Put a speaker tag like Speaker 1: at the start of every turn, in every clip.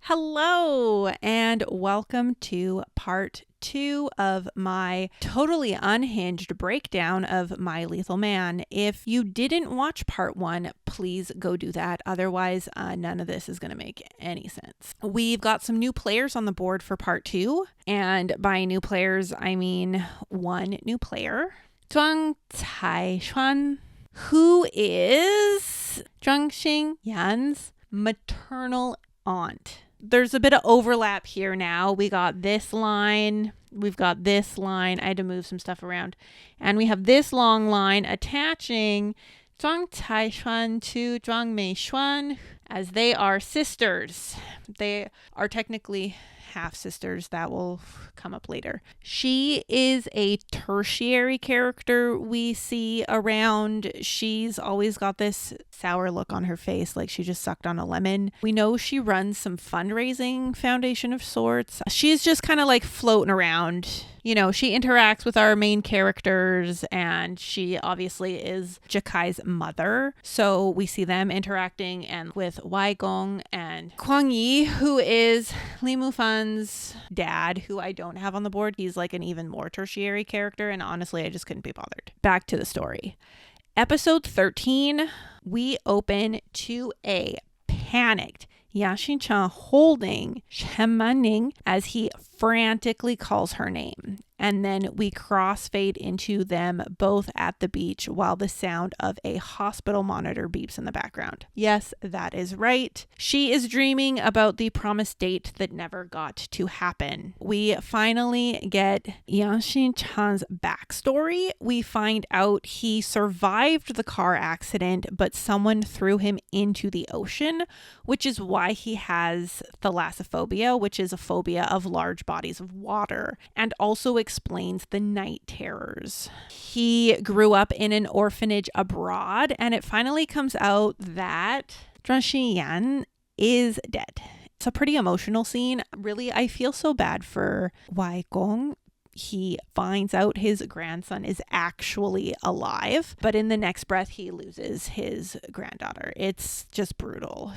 Speaker 1: Hello, and welcome to part 2 of my totally unhinged breakdown of My Lethal Man. If you didn't watch part 1, please go do that. Otherwise, none of this is going to make any sense. We've got some new players on the board for part 2, and by new players, I mean one new player, Zhuang Caishuan, who is Zhang Xingyan's maternal aunt. There's a bit of overlap here now. We got this line. We've got this line. I had to move some stuff around. And we have this long line attaching Zhuang Caishuan to Zhuang Meishuan, as they are sisters. They are technically half sisters. That will come up later. She is a tertiary character we see around. She's always got this sour look on her face, like she just sucked on a lemon. We know she runs some fundraising foundation of sorts. She's just kind of like floating around. You know, she interacts with our main characters, and she obviously is Jakai's mother. So we see them interacting, and with Wai Gong and Kwang Yi, who is Li Mufan's dad, who I don't have on the board. He's like an even more tertiary character, and honestly, I just couldn't be bothered. Back to the story. Episode 13, we open to a panicked Yaxin Chan holding Shen Manning as he frantically calls her name. And then we crossfade into them both at the beach while the sound of a hospital monitor beeps in the background. Yes, that is right. She is dreaming about the promised date that never got to happen. We finally get Yaxin Chan's backstory. We find out he survived the car accident, but someone threw him into the ocean, which is why he has thalassophobia, which is a phobia of large bodies of water, and also explains the night terrors. He grew up in an orphanage abroad, and it finally comes out that Zhuang Xingyan is dead. It's a pretty emotional scene. Really, I feel so bad for Wai Gong. He finds out his grandson is actually alive, but in the next breath, he loses his granddaughter. It's just brutal.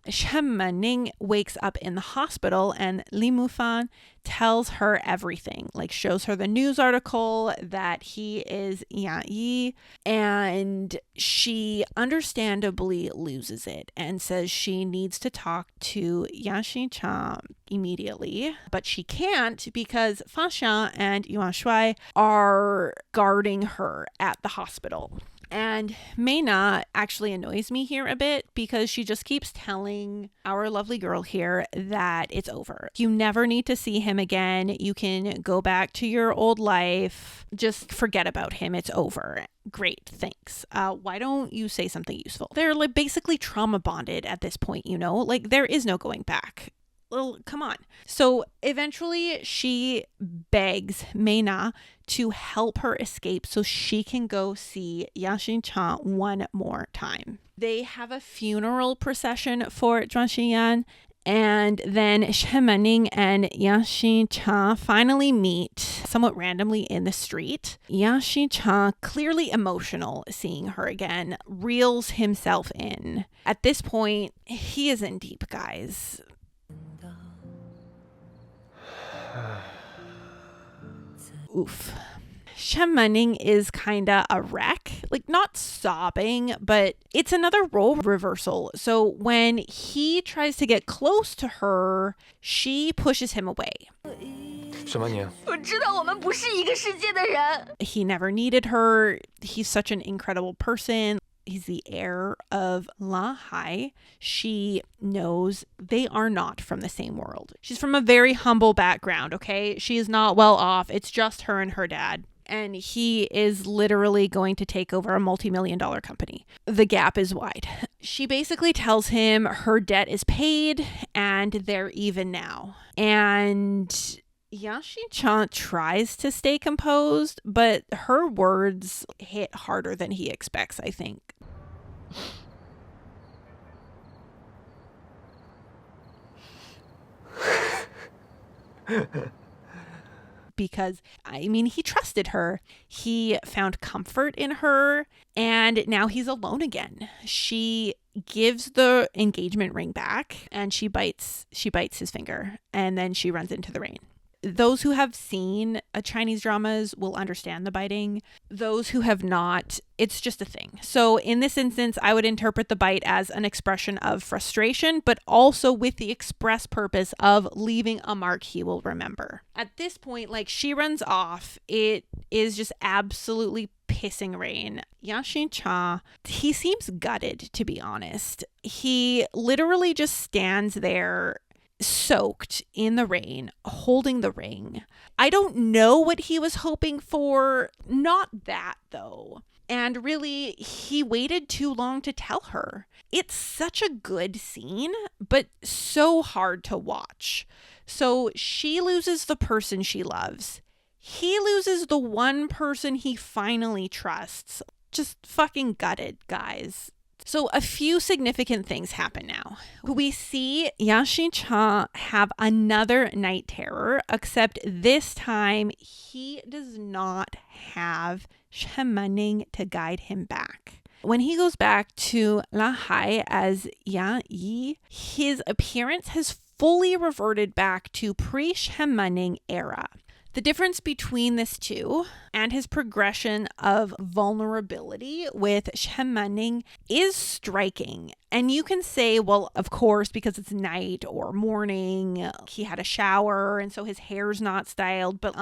Speaker 1: Shen Manning wakes up in the hospital, and Li Mufan tells her everything, like shows her the news article that he is Yan Yi, and she understandably loses it and says she needs to talk to Yaxin Chan immediately, but she can't because Fan Xiang and Yuan Shui are guarding her at the hospital. And Mei Na actually annoys me here a bit because she just keeps telling our lovely girl here that it's over. You never need to see him again. You can go back to your old life. Just forget about him. It's over. Great, thanks. Why don't you say something useful? They're like basically trauma bonded at this point, you know? Like there is no going back. Well, come on. So eventually she begs Mei Na to help her escape so she can go see Yaxin Chan one more time. They have a funeral procession for Zhuang Xingyan, and then Shen Manning and Yaxin Chan finally meet somewhat randomly in the street. Yaxin Chan, clearly emotional seeing her again, reels himself in. At this point, he is in deep, guys. Oof. Shen Manning is kinda a wreck, like not sobbing, but it's another role reversal. So when he tries to get close to her, she pushes him away. He never needed her. He's such an incredible person. He's the heir of La Hai. She knows they are not from the same world. She's from a very humble background, okay? She is not well off. It's just her and her dad. And he is literally going to take over a multi-million-dollar company. The gap is wide. She basically tells him her debt is paid and they're even now. And Yaxin Chan tries to stay composed, but her words hit harder than he expects, I think. Because, I mean, he trusted her. He found comfort in her, and now he's alone again. She gives the engagement ring back, and she bites his finger, and then she runs into the rain. Those who have seen Chinese dramas will understand the biting. Those who have not, it's just a thing. So in this instance, I would interpret the bite as an expression of frustration, but also with the express purpose of leaving a mark he will remember. At this point, like, she runs off. It is just absolutely pissing rain. Yashin Cha, he seems gutted, to be honest. He literally just stands there soaked in the rain, holding the ring. I don't know what he was hoping for. Not that, though. And really, he waited too long to tell her. It's such a good scene, but so hard to watch. So she loses the person she loves. He loses the one person he finally trusts. Just fucking gutted, guys. So a few significant things happen now. We see Yashin Cha have another night terror, except this time he does not have Shen Manning to guide him back. When he goes back to La Hai as Ya Yi, his appearance has fully reverted back to pre-Shen Manning era. The difference between this two and his progression of vulnerability with Shen Manning is striking. And you can say, well, of course, because it's night or morning, he had a shower and so his hair's not styled, but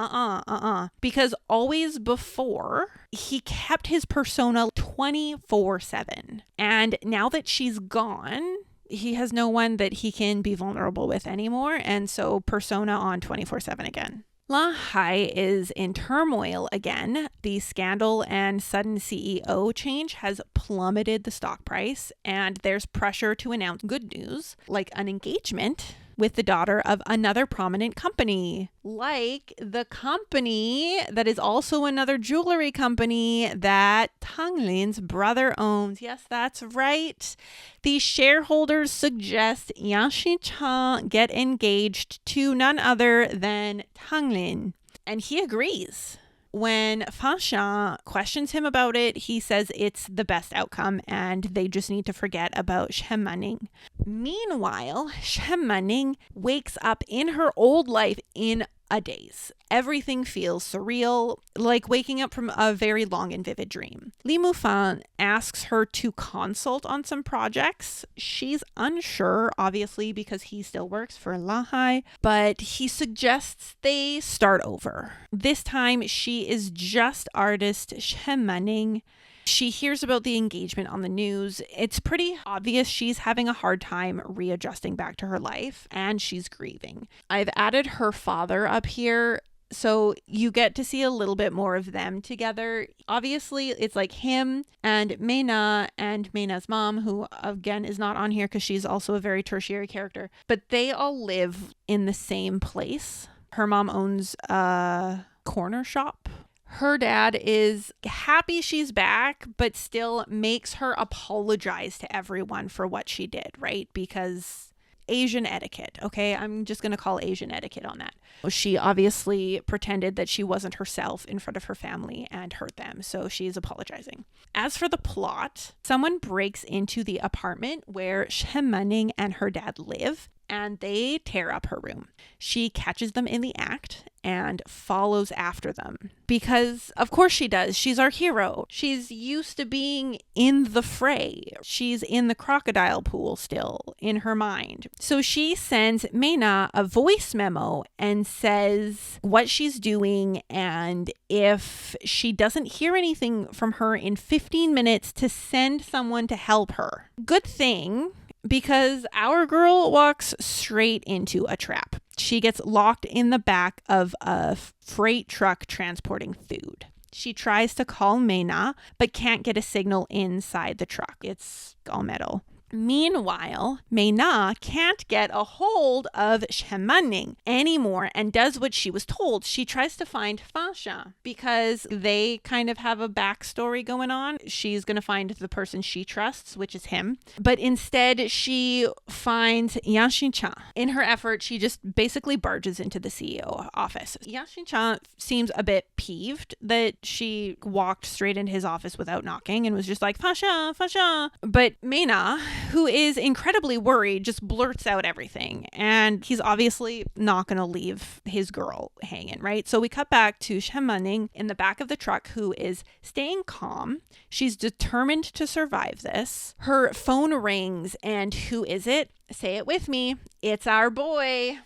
Speaker 1: because always before, he kept his persona 24/7. And now that she's gone, he has no one that he can be vulnerable with anymore. And so persona on 24/7 again. La Hai is in turmoil again. The scandal and sudden CEO change has plummeted the stock price, and there's pressure to announce good news, like an engagement with the daughter of another prominent company, like the company that is also another jewelry company that Tang Lin's brother owns. Yes, that's right. The shareholders suggest Yashin Cha get engaged to none other than Tang Lin, and he agrees. When Fan Shan questions him about it, he says it's the best outcome and they just need to forget about Shen Manning. Meanwhile, Shen Manning wakes up in her old life in a daze. Everything feels surreal, like waking up from a very long and vivid dream. Li Mufan asks her to consult on some projects. She's unsure, obviously, because he still works for La Hai, but he suggests they start over. This time, she is just artist Shen Manning. She hears about the engagement on the news. It's pretty obvious she's having a hard time readjusting back to her life, and she's grieving. I've added her father up here, so you get to see a little bit more of them together. Obviously, it's like him and Meina's mom, who again is not on here because she's also a very tertiary character, but they all live in the same place. Her mom owns a corner shop. Her dad is happy she's back, but still makes her apologize to everyone for what she did, right? Because Asian etiquette, okay? I'm just going to call Asian etiquette on that. She obviously pretended that she wasn't herself in front of her family and hurt them, so she's apologizing. As for the plot, someone breaks into the apartment where Shen Manning and her dad live, and they tear up her room. She catches them in the act and follows after them because of course she does. She's our hero. She's used to being in the fray. She's in the crocodile pool still in her mind. So she sends Meina a voice memo and says what she's doing, and if she doesn't hear anything from her in 15 minutes to send someone to help her. Good thing, because our girl walks straight into a trap. She gets locked in the back of a freight truck transporting food. She tries to call Meina, but can't get a signal inside the truck. It's all metal. Meanwhile, Meina can't get a hold of Shen Manning anymore and does what she was told. She tries to find Fan Shan because they kind of have a backstory going on. She's going to find the person she trusts, which is him. But instead, she finds Yashin Cha. In her effort, she just basically barges into the CEO office. Yashin Cha seems a bit peeved that she walked straight into his office without knocking and was just like, Fan Shan, Fan Shan. But Meina, who is incredibly worried, just blurts out everything. And he's obviously not going to leave his girl hanging, right? So we cut back to Shemaning in the back of the truck, who is staying calm. She's determined to survive this. Her phone rings, and who is it? Say it with me. It's our boy,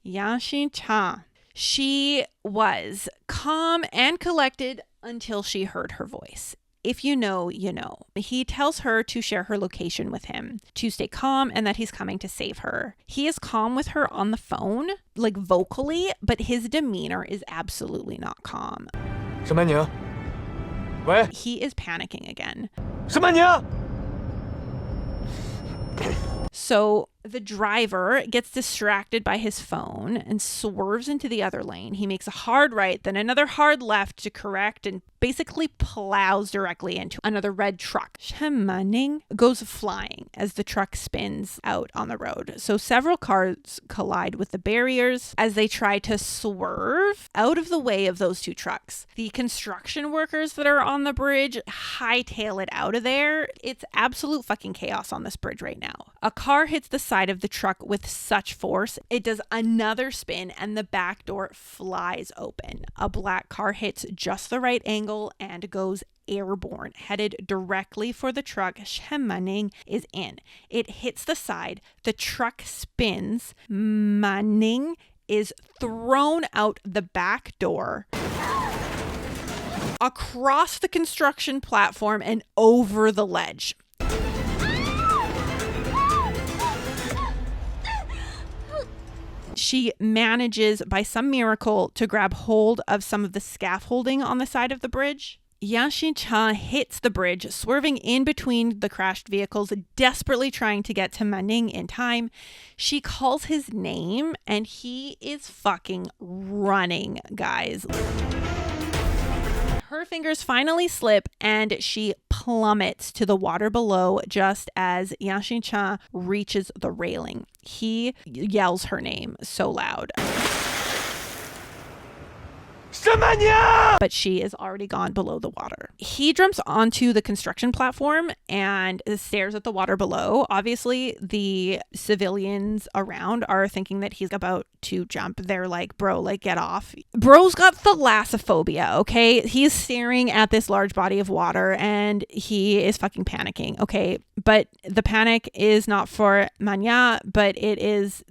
Speaker 1: Yashin Cha. She was calm and collected until she heard her voice. If you know, you know. He tells her to share her location with him, to stay calm, and that he's coming to save her. He is calm with her on the phone, like vocally, but his demeanor is absolutely not calm. He is panicking again. So the driver gets distracted by his phone and swerves into the other lane. He makes a hard right, then another hard left to correct, and basically plows directly into another red truck. Shemaning goes flying as the truck spins out on the road. So several cars collide with the barriers as they try to swerve out of the way of those two trucks. The construction workers that are on the bridge hightail it out of there. It's absolute fucking chaos on this bridge right now. A car hits the side of the truck with such force, it does another spin and the back door flies open. A black car hits just the right angle and goes airborne, headed directly for the truck Shemaning is in. It hits the side, the truck spins, Manning is thrown out the back door, across the construction platform and over the ledge. She manages, by some miracle, to grab hold of some of the scaffolding on the side of the bridge. Yashin Cha hits the bridge, swerving in between the crashed vehicles, desperately trying to get to Manning in time. She calls his name, and he is fucking running, guys. Her fingers finally slip and she plummets to the water below just as Yashin Cha reaches the railing. He yells her name so loud. But she is already gone below the water. He jumps onto the construction platform and stares at the water below. Obviously, the civilians around are thinking that he's about to jump. They're like, bro, like, get off. Bro's got thalassophobia, okay? He's staring at this large body of water and he is fucking panicking, okay? But the panic is not for Manya, but it is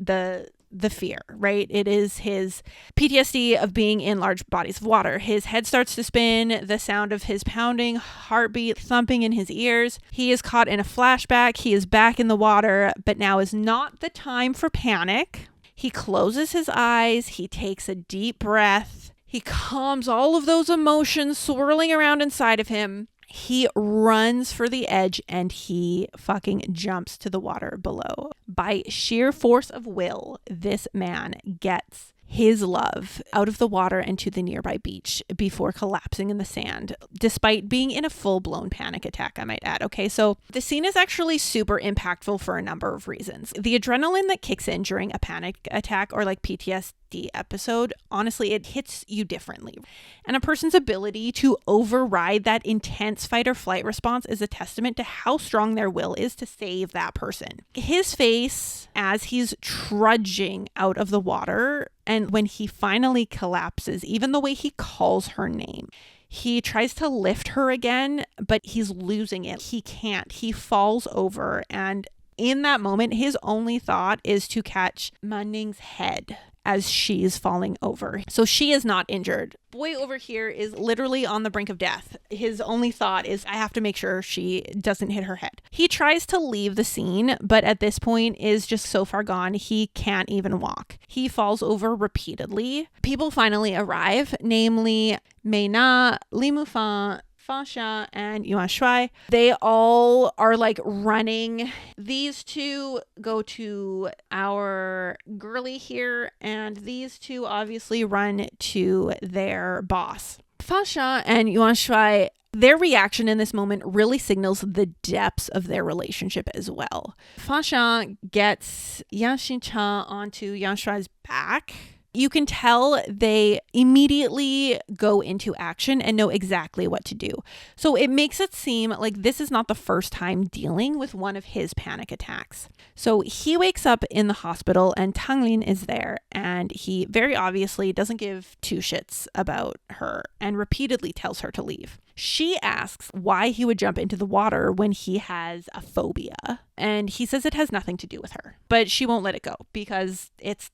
Speaker 1: the fear, right? It is his PTSD of being in large bodies of water. His head starts to spin, the sound of his pounding heartbeat thumping in his ears. He is caught in a flashback. He is back in the water, but now is not the time for panic. He closes his eyes. He takes a deep breath. He calms all of those emotions swirling around inside of him. He runs for the edge and he fucking jumps to the water below. By sheer force of will, this man gets his love out of the water and to the nearby beach before collapsing in the sand, despite being in a full-blown panic attack, I might add. Okay, so the scene is actually super impactful for a number of reasons. The adrenaline that kicks in during a panic attack or like PTSD episode, honestly, it hits you differently. And a person's ability to override that intense fight or flight response is a testament to how strong their will is to save that person. His face as he's trudging out of the water, and when he finally collapses, even the way he calls her name, he tries to lift her again, but he's losing it. He can't. He falls over. And in that moment, his only thought is to catch Manning's head as she's falling over. So she is not injured. Boy over here is literally on the brink of death. His only thought is, I have to make sure she doesn't hit her head. He tries to leave the scene, but at this point is just so far gone, he can't even walk. He falls over repeatedly. People finally arrive, namely Meina, Li Mufan, Fasha, and Yuan Shui. They all are like running. These two go to our girly here, and these two obviously run to their boss. Fasha and Yuan Shui, their reaction in this moment really signals the depths of their relationship as well. Fasha gets Yashin Cha onto Yuan Shui's back, You can tell they immediately go into action and know exactly what to do. So it makes it seem like this is not the first time dealing with one of his panic attacks. So he wakes up in the hospital and Tanglin is there, and he very obviously doesn't give two shits about her and repeatedly tells her to leave. She asks why he would jump into the water when he has a phobia, and he says it has nothing to do with her, but she won't let it go because it's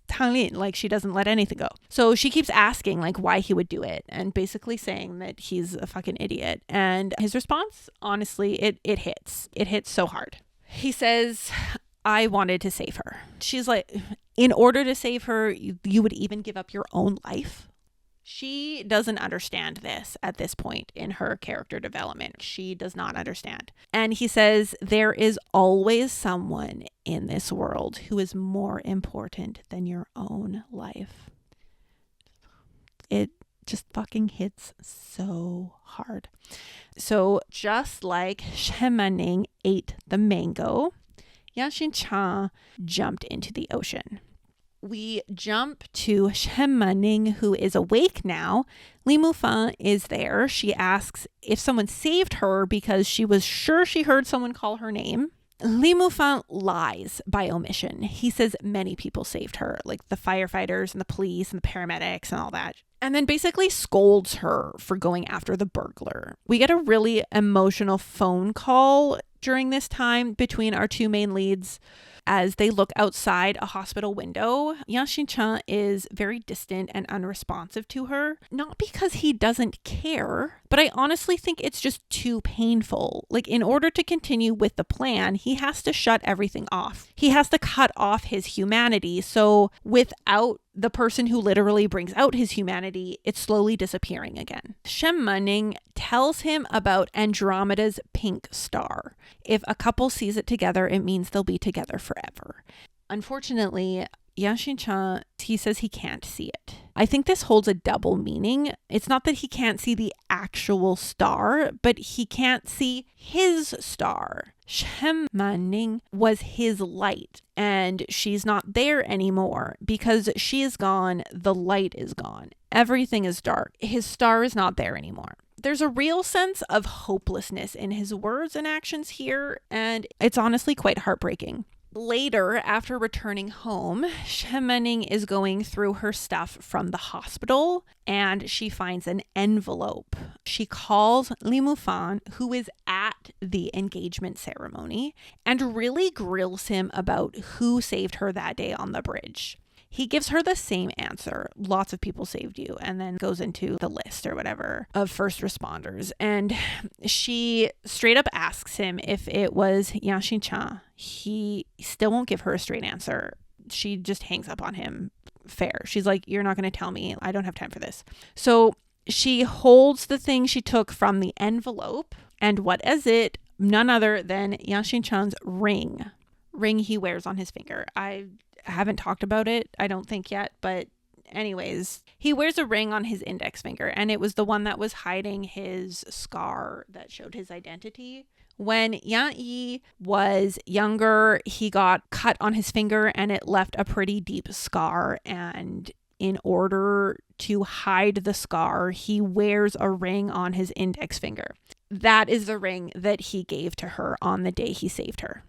Speaker 1: Tanglin, like she doesn't let anything go. So she keeps asking like why he would do it and basically saying that he's a fucking idiot. And his response, honestly, it hits. It hits so hard. He says, I wanted to save her. She's like, in order to save her, you would even give up your own life? She doesn't understand this at this point in her character development. She does not understand. And he says, there is always someone in this world who is more important than your own life. It just fucking hits so hard. So just like Shemaning ate the mango, Yanshin-chan jumped into the ocean. We jump to Shemaning, who is awake now. Li Mufan is there. She asks if someone saved her because she was sure she heard someone call her name. Li Mufan lies by omission. He says many people saved her, like the firefighters and the police and the paramedics and all that. And then basically scolds her for going after the burglar. We get a really emotional phone call during this time between our two main leads. As they look outside a hospital window, Yanshin-chan is very distant and unresponsive to her. Not because he doesn't care, but I honestly think it's just too painful. Like, in order to continue with the plan, he has to shut everything off. He has to cut off his humanity. So without the person who literally brings out his humanity, it's slowly disappearing again. Shemaning tells him about Andromeda's pink star. If a couple sees it together, it means they'll be together forever. Unfortunately, Yanshin-chan, he says he can't see it. I think this holds a double meaning. It's not that he can't see the actual star, but he can't see his star. Shemaning was his light, and she's not there anymore. Because she is gone, the light is gone. Everything is dark. His star is not there anymore. There's a real sense of hopelessness in his words and actions here, and it's honestly quite heartbreaking. Later, after returning home, Shemaning is going through her stuff from the hospital and she finds an envelope. She calls Li Mufan, who is at the engagement ceremony, and really grills him about who saved her that day on the bridge. He gives her the same answer. Lots of people saved you, and then goes into the list or whatever of first responders. And she straight up asks him if it was Yanshin-chan. He still won't give her a straight answer. She just hangs up on him. Fair. She's like, you're not going to tell me. I don't have time for this. So she holds the thing she took from the envelope. And what is it? None other than Yanshin-chan's ring. Ring he wears on his finger. I haven't talked about it, I don't think yet, but anyways, he wears a ring on his index finger, and it was the one that was hiding his scar that showed his identity. When Yan Yi was younger, he got cut on his finger and it left a pretty deep scar, and in order to hide the scar, he wears a ring on his index finger. That is the ring that he gave to her on the day he saved her.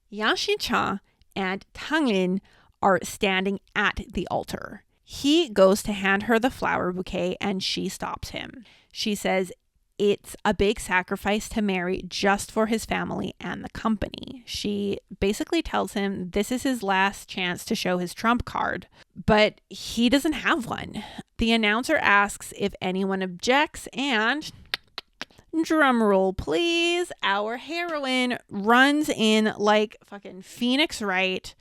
Speaker 1: Yanshin-chan and Tanglin are standing at the altar. He goes to hand her the flower bouquet and she stops him. She says it's a big sacrifice to marry just for his family and the company. She basically tells him this is his last chance to show his trump card, but he doesn't have one. The announcer asks if anyone objects, and drum roll please, our heroine runs in like fucking Phoenix Wright.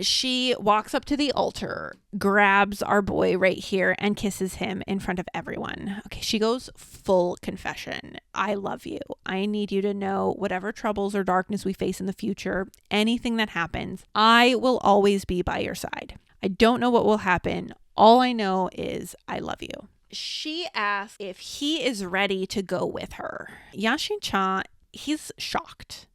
Speaker 1: She walks up to the altar, grabs our boy right here, and kisses him in front of everyone. Okay, she goes full confession. I love you. I need you to know whatever troubles or darkness we face in the future, anything that happens, I will always be by your side. I don't know what will happen. All I know is I love you. She asks if he is ready to go with her. Yanshin-chan, he's shocked.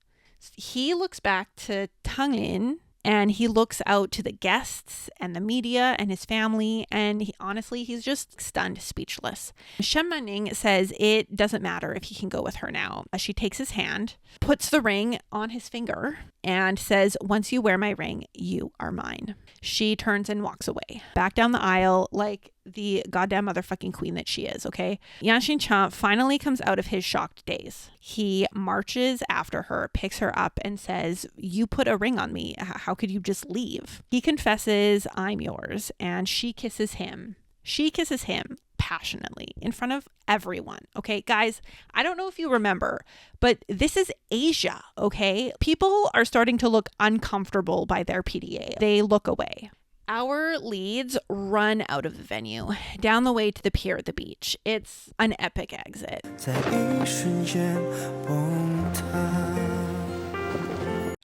Speaker 1: He looks back to Tanglin And he looks out to the guests and the media and his family, and he's just stunned, speechless. Shen Manning says it doesn't matter if he can go with her now. She takes his hand, puts the ring on his finger, and says, once you wear my ring, you are mine. She turns and walks away, back down the aisle like the goddamn motherfucking queen that she is, okay? Yan Xincha finally comes out of his shocked daze. He marches after her, picks her up, and says, you put a ring on me. How could you just leave? He confesses, I'm yours, and she kisses him. She kisses him passionately in front of everyone. Okay, guys, I don't know if you remember, but this is Asia. Okay, people are starting to look uncomfortable by their PDA. They look away. Our leads run out of the venue, down the way to the pier at the beach. It's an epic exit.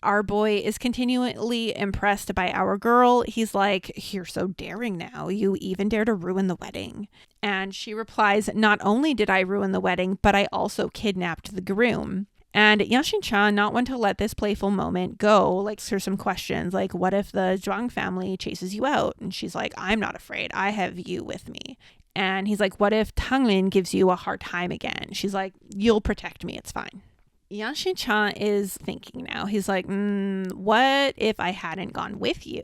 Speaker 1: Our boy is continually impressed by our girl. He's like, you're so daring now. You even dare to ruin the wedding. And she replies, not only did I ruin the wedding, but I also kidnapped the groom. And Yan Xincha, not one to let this playful moment go, like, here's some questions like, what if the Zhuang family chases you out? And she's like, I'm not afraid. I have you with me. And he's like, what if Tanglin gives you a hard time again? She's like, you'll protect me. It's fine. Yan Xincha is thinking now. He's like, what if I hadn't gone with you?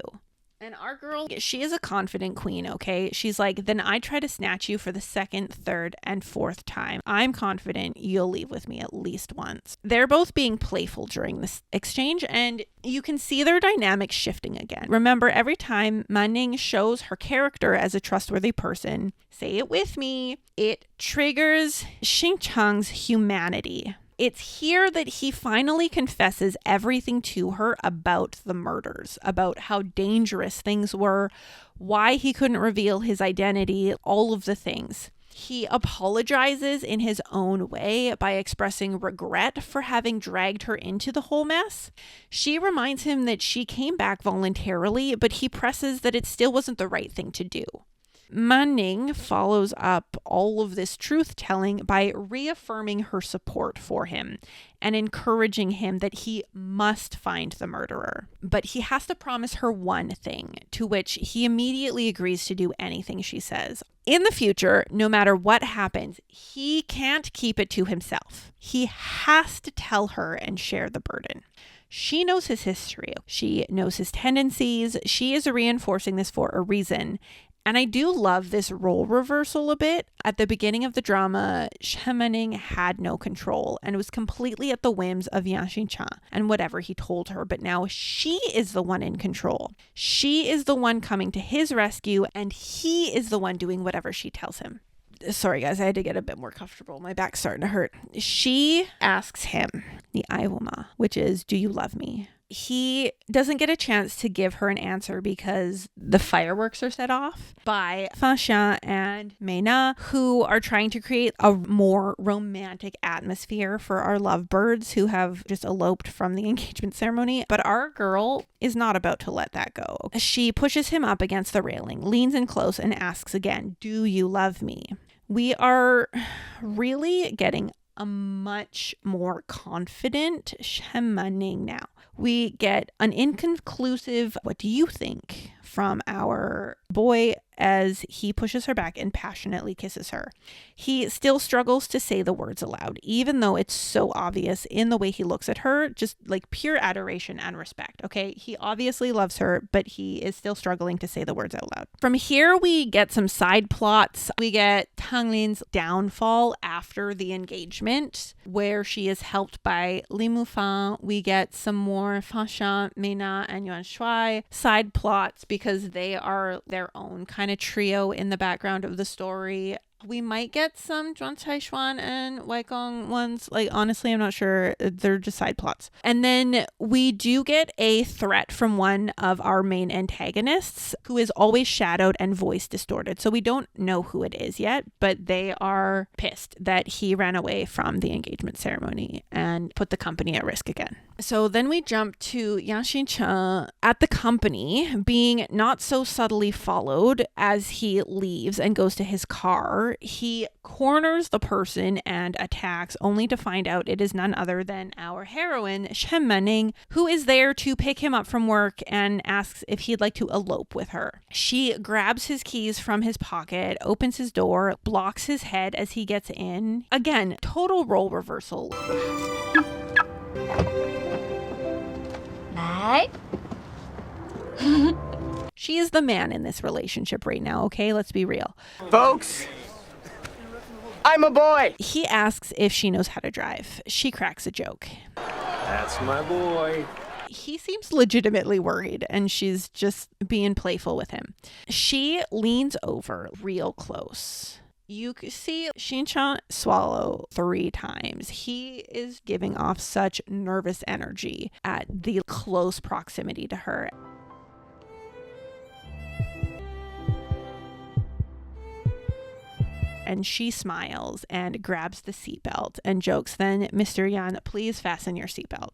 Speaker 1: And our girl, she is a confident queen, okay? She's like, then I try to snatch you for the second, third, and fourth time. I'm confident you'll leave with me at least once. They're both being playful during this exchange, and you can see their dynamic shifting again. Remember, every time Manning shows her character as a trustworthy person, say it with me, it triggers Xinchang's humanity. It's here that he finally confesses everything to her about the murders, about how dangerous things were, why he couldn't reveal his identity, all of the things. He apologizes in his own way by expressing regret for having dragged her into the whole mess. She reminds him that she came back voluntarily, but he presses that it still wasn't the right thing to do. Manning follows up all of this truth-telling by reaffirming her support for him and encouraging him that he must find the murderer. But he has to promise her one thing, to which he immediately agrees to do anything she says. In the future, no matter what happens, he can't keep it to himself. He has to tell her and share the burden. She knows his history. She knows his tendencies. She is reinforcing this for a reason. And I do love this role reversal a bit. At the beginning of the drama, Shen Manning had no control and was completely at the whims of Yan Xincha and whatever he told her. But now she is the one in control. She is the one coming to his rescue, and he is the one doing whatever she tells him. Sorry, guys, I had to get a bit more comfortable. My back's starting to hurt. She asks him, the Aiwama, which is, do you love me? He doesn't get a chance to give her an answer because the fireworks are set off by Fan Xian and Mei Na, who are trying to create a more romantic atmosphere for our lovebirds who have just eloped from the engagement ceremony. But our girl is not about to let that go. She pushes him up against the railing, leans in close, and asks again, do you love me? We are really getting a much more confident Shen Manning now. We get an inconclusive, what do you think, from our boy as he pushes her back and passionately kisses her. He still struggles to say the words aloud, even though it's so obvious in the way he looks at her, just like pure adoration and respect, okay? He obviously loves her, but he is still struggling to say the words out loud. From here, we get some side plots. We get Tang Lin's downfall after the engagement, where she is helped by Li Mufang. We get some more Fan Xian, Mei Na, and Yuan Shuai side plots because they are their own kind of trio in the background of the story. We might get some Zhuang Caishuan and Weigong ones. Like, honestly, I'm not sure. They're just side plots. And then we do get a threat from one of our main antagonists who is always shadowed and voice distorted. So we don't know who it is yet, but they are pissed that he ran away from the engagement ceremony and put the company at risk again. So then we jump to Yan Xincha at the company being not so subtly followed as he leaves and goes to his car. door. He corners the person and attacks, only to find out it is none other than our heroine, Shen Mening, who is there to pick him up from work and asks if he'd like to elope with her. She grabs his keys from his pocket, opens his door, blocks his head as he gets in. Again, total role reversal.
Speaker 2: 来
Speaker 1: She is the man in this relationship right now, okay? Let's be real.
Speaker 3: Folks, I'm a boy.
Speaker 1: He asks if she knows how to drive. She cracks a joke.
Speaker 3: That's my boy.
Speaker 1: He seems legitimately worried, and she's just being playful with him. She leans over real close. You see Shin-chan swallow 3 times. He is giving off such nervous energy at the close proximity to her. And she smiles and grabs the seatbelt and jokes, then, Mr. Yan, please fasten your seatbelt.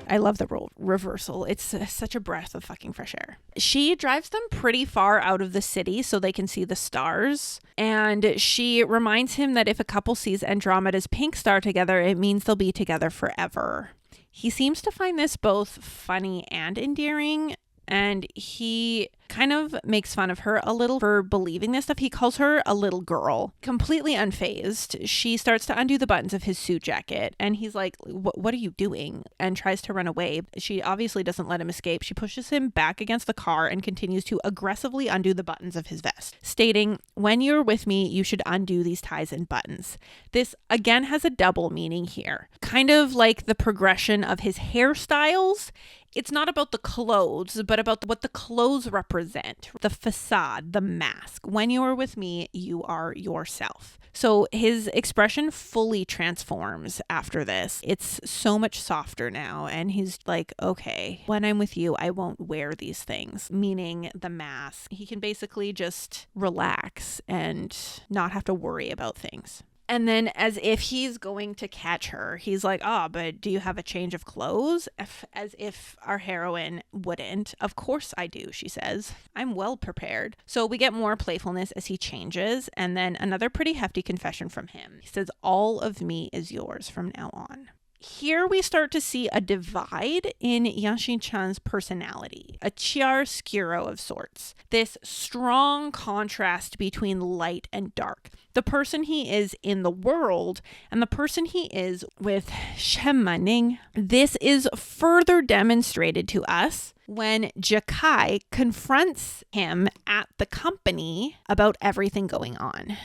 Speaker 1: I love the role reversal. It's such a breath of fucking fresh air. She drives them pretty far out of the city so they can see the stars. And she reminds him that if a couple sees Andromeda's pink star together, it means they'll be together forever. He seems to find this both funny and endearing, and he kind of makes fun of her a little for believing this stuff. He calls her a little girl. Completely unfazed, she starts to undo the buttons of his suit jacket, and he's like, what are you doing? And tries to run away. She obviously doesn't let him escape. She pushes him back against the car and continues to aggressively undo the buttons of his vest, stating, when you're with me, you should undo these ties and buttons. This, again, has a double meaning here. Kind of like the progression of his hairstyles. It's not about the clothes, but about what the clothes represent. The facade, the mask. When you are with me, you are yourself. So his expression fully transforms after this. It's so much softer now. And he's like, okay, when I'm with you, I won't wear these things, meaning the mask. He can basically just relax and not have to worry about things. And then as if he's going to catch her, he's like, but do you have a change of clothes? As if our heroine wouldn't. Of course I do, she says. I'm well prepared. So we get more playfulness as he changes, and then another pretty hefty confession from him. He says, all of me is yours from now on. Here we start to see a divide in Yang Xin-chan's personality, a chiaroscuro of sorts. This strong contrast between light and dark. The person he is in the world and the person he is with Shen Mening. This is further demonstrated to us when Jakai confronts him at the company about everything going on.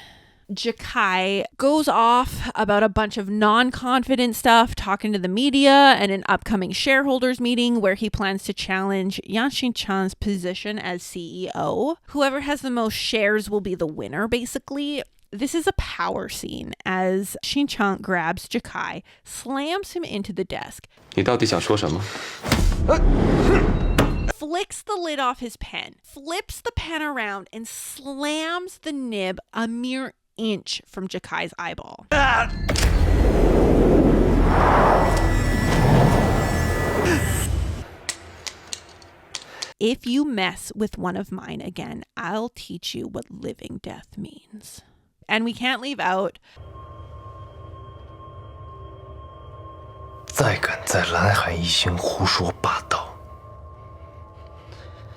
Speaker 1: Jakai goes off about a bunch of non-confident stuff, talking to the media and an upcoming shareholders meeting where he plans to challenge Yang Xin-chan's position as CEO. Whoever has the most shares will be the winner, basically. This is a power scene as Xin-chan grabs Jakai, slams him into the desk.
Speaker 4: 你到底想说什么?
Speaker 1: Flicks the lid off his pen, flips the pen around, and slams the nib a mere inch from Jakai's eyeball. If you mess with one of mine again, I'll teach you what living death means. And we can't leave out
Speaker 5: 再敢在蓝海一星胡说八道，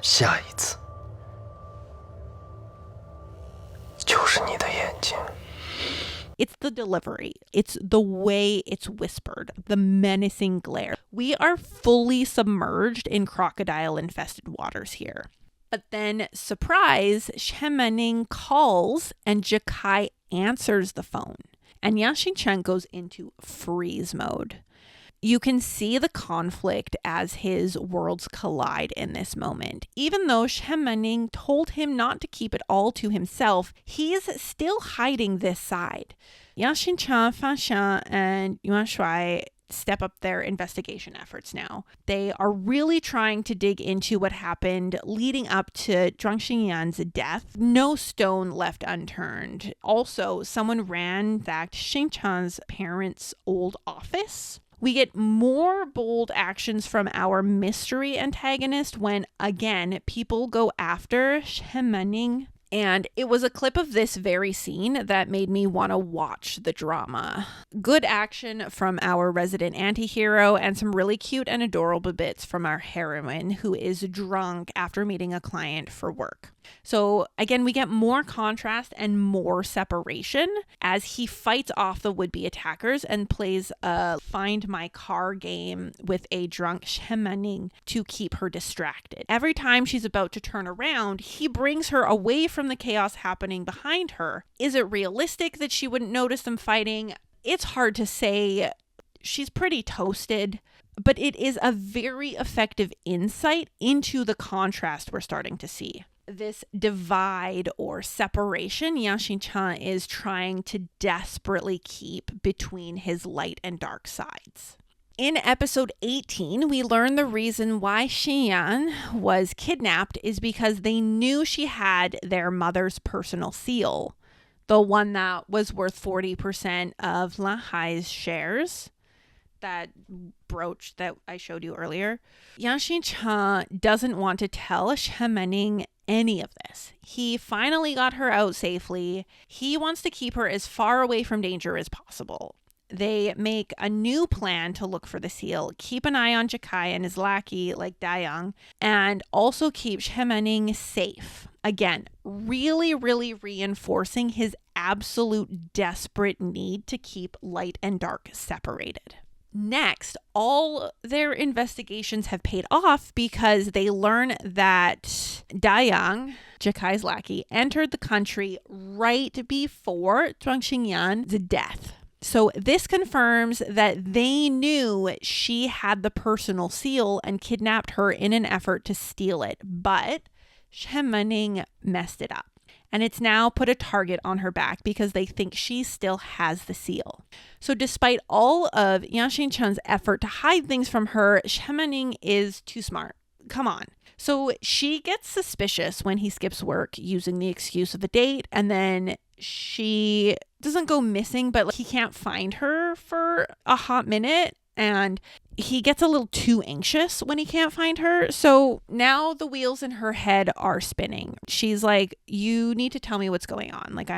Speaker 5: 下一次就是你的眼睛。
Speaker 1: It's the delivery. It's the way it's whispered, the menacing glare. We are fully submerged in crocodile-infested waters here. But then, surprise, Shen Mening calls and Jakai answers the phone. And Yang Xin-chan goes into freeze mode. You can see the conflict as his worlds collide in this moment. Even though Shen Mening told him not to keep it all to himself, he's still hiding this side. Yang Xin-chan, Fan Xiang, and Yuan Shuai step up their investigation efforts now. They are really trying to dig into what happened leading up to Zhuang Xinyan's death. No stone left unturned. Also, someone ransacked Xin-chan's parents' old office, We get more bold actions from our mystery antagonist when, again, people go after Shemaning. And it was a clip of this very scene that made me want to watch the drama. Good action from our resident anti-hero and some really cute and adorable bits from our heroine who is drunk after meeting a client for work. So again, we get more contrast and more separation as he fights off the would-be attackers and plays a find my car game with a drunk Shemaning to keep her distracted. Every time she's about to turn around, he brings her away from the chaos happening behind her. Is it realistic that she wouldn't notice them fighting? It's hard to say. She's pretty toasted, but it is a very effective insight into the contrast we're starting to see. This divide or separation Yang Xinchang is trying to desperately keep between his light and dark sides. In episode 18, we learn the reason why Xinyan was kidnapped is because they knew she had their mother's personal seal, the one that was worth 40% of Lan Hai's shares, that brooch that I showed you earlier. Yang Xinchang doesn't want to tell Shemaning any of this. He finally got her out safely. He wants to keep her as far away from danger as possible. They make a new plan to look for the seal, keep an eye on Jakai and his lackey like Dayang, and also keep Shemaning safe. Again, really, really reinforcing his absolute desperate need to keep light and dark separated. Next, all their investigations have paid off because they learn that Dayang, Jakai's lackey, entered the country right before Zhuang Xingyan's death. So this confirms that they knew she had the personal seal and kidnapped her in an effort to steal it, but Shemaning messed it up. And it's now put a target on her back because they think she still has the seal. So despite all of Yang Xincheng's effort to hide things from her, Shemaning is too smart. Come on. So she gets suspicious when he skips work using the excuse of the date, and then she doesn't go missing, but he can't find her for a hot minute, and he gets a little too anxious when he can't find her. So now the wheels in her head are spinning. She's like, you need to tell me what's going on. Like,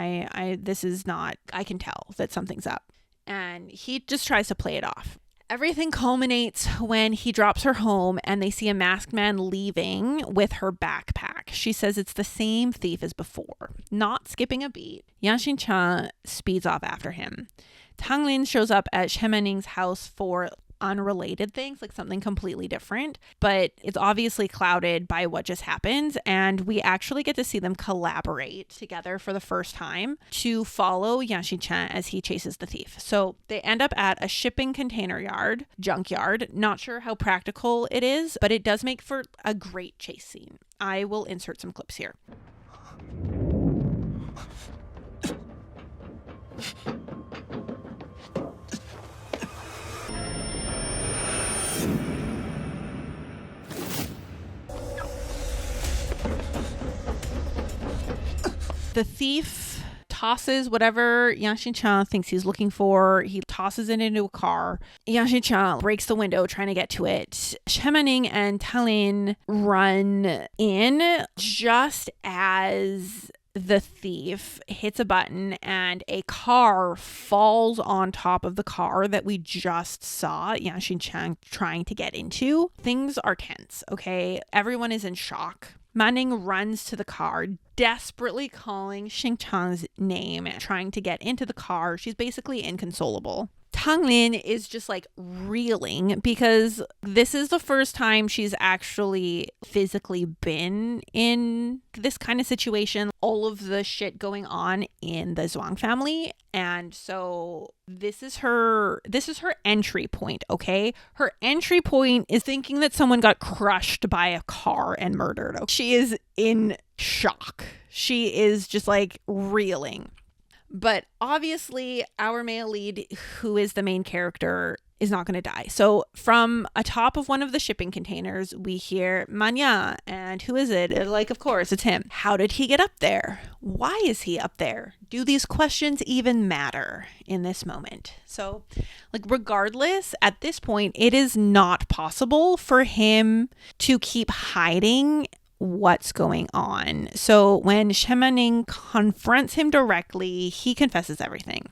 Speaker 1: this is not, I can tell that something's up. And he just tries to play it off. Everything culminates when he drops her home and they see a masked man leaving with her backpack. She says it's the same thief as before. Not skipping a beat, Yang Xinchang speeds off after him. Tang Lin shows up at Shemaning's house for unrelated things, like something completely different, but it's obviously clouded by what just happened, and we actually get to see them collaborate together for the first time to follow Yang Xinchang as he chases the thief. So they end up at a shipping container yard, junkyard. Not sure how practical it is, but it does make for a great chase scene. I will insert some clips here. The thief tosses whatever Yang Xinchang thinks he's looking for. He tosses it into a car. Yang Xinchang breaks the window trying to get to it. Shemaning and Talin run in just as the thief hits a button and a car falls on top of the car that we just saw Yang Xinchang trying to get into. Things are tense, okay? Everyone is in shock. Manning runs to the car, desperately calling Xinchang's name, trying to get into the car. She's basically inconsolable. Tang Lin is just like reeling because this is the first time she's actually physically been in this kind of situation. All of the shit going on in the Zhuang family. And so this is her entry point, okay? Her entry point is thinking that someone got crushed by a car and murdered. She is in shock. She is just like reeling. But obviously, our male lead, who is the main character, is not going to die. So from atop of one of the shipping containers, we hear Manya. And who is it? Like, of course, it's him. How did he get up there? Why is he up there? Do these questions even matter in this moment? So, like, regardless, at this point, it is not possible for him to keep hiding what's going on. So when Shemaning confronts him directly, he confesses everything.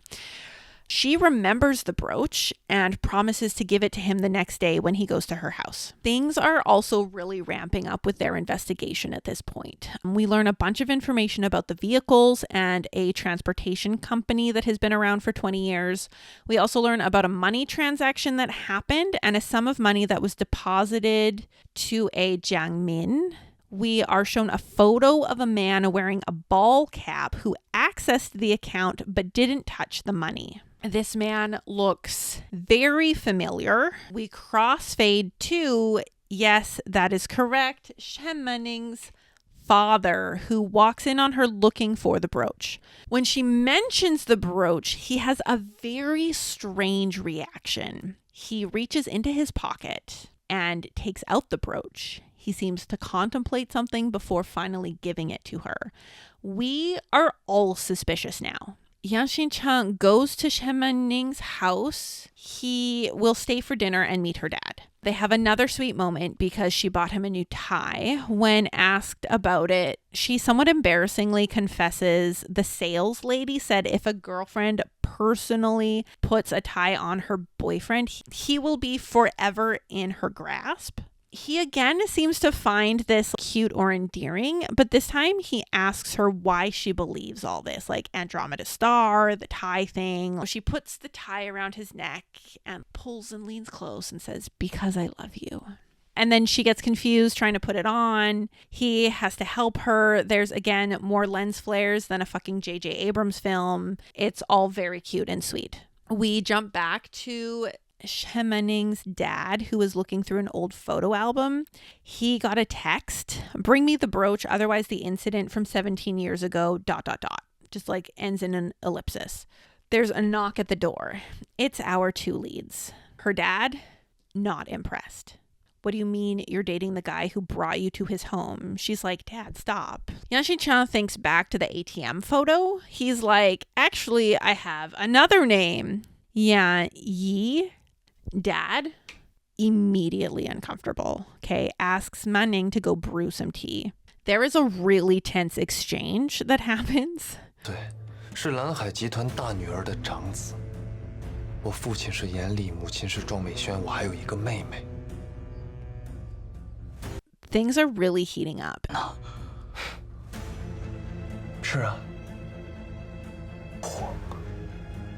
Speaker 1: She remembers the brooch and promises to give it to him the next day when he goes to her house. Things are also really ramping up with their investigation at this point. We learn a bunch of information about the vehicles and a transportation company that has been around for 20 years. We also learn about a money transaction that happened and a sum of money that was deposited to a Jiang Min. We are shown a photo of a man wearing a ball cap who accessed the account but didn't touch the money. This man looks very familiar. We crossfade to, yes, that is correct, Shemaning's father, who walks in on her looking for the brooch. When she mentions the brooch, he has a very strange reaction. He reaches into his pocket and takes out the brooch. He seems to contemplate something before finally giving it to her. We are all suspicious now. Yang Xinchang goes to Shemaning's house. He will stay for dinner and meet her dad. They have another sweet moment because she bought him a new tie. When asked about it, she somewhat embarrassingly confesses the sales lady said if a girlfriend personally puts a tie on her boyfriend, he will be forever in her grasp. He again seems to find this cute or endearing, but this time he asks her why she believes all this, like Andromeda Star, the tie thing. She puts the tie around his neck and pulls and leans close and says, "Because I love you." And then she gets confused trying to put it on. He has to help her. There's, again, more lens flares than a fucking J.J. Abrams film. It's all very cute and sweet. We jump back to Shemaning's dad, who was looking through an old photo album. He got a text, "Bring me the brooch, otherwise the incident from 17 years ago, ... Just like ends in an ellipsis. There's a knock at the door. It's our two leads. Her dad, not impressed. "What do you mean you're dating the guy who brought you to his home?" She's like, "Dad, stop." Yang Xinchang thinks back to the ATM photo. He's like, "Actually, I have another name." Yan Yi. Dad, immediately uncomfortable, okay, asks Manning to go brew some tea. There is a really tense exchange that happens.
Speaker 5: 对，是蓝海集团大女儿的长子。我父亲是严厉，母亲是庄美轩，我还有一个妹妹。
Speaker 1: Things are really heating up.
Speaker 5: 是啊。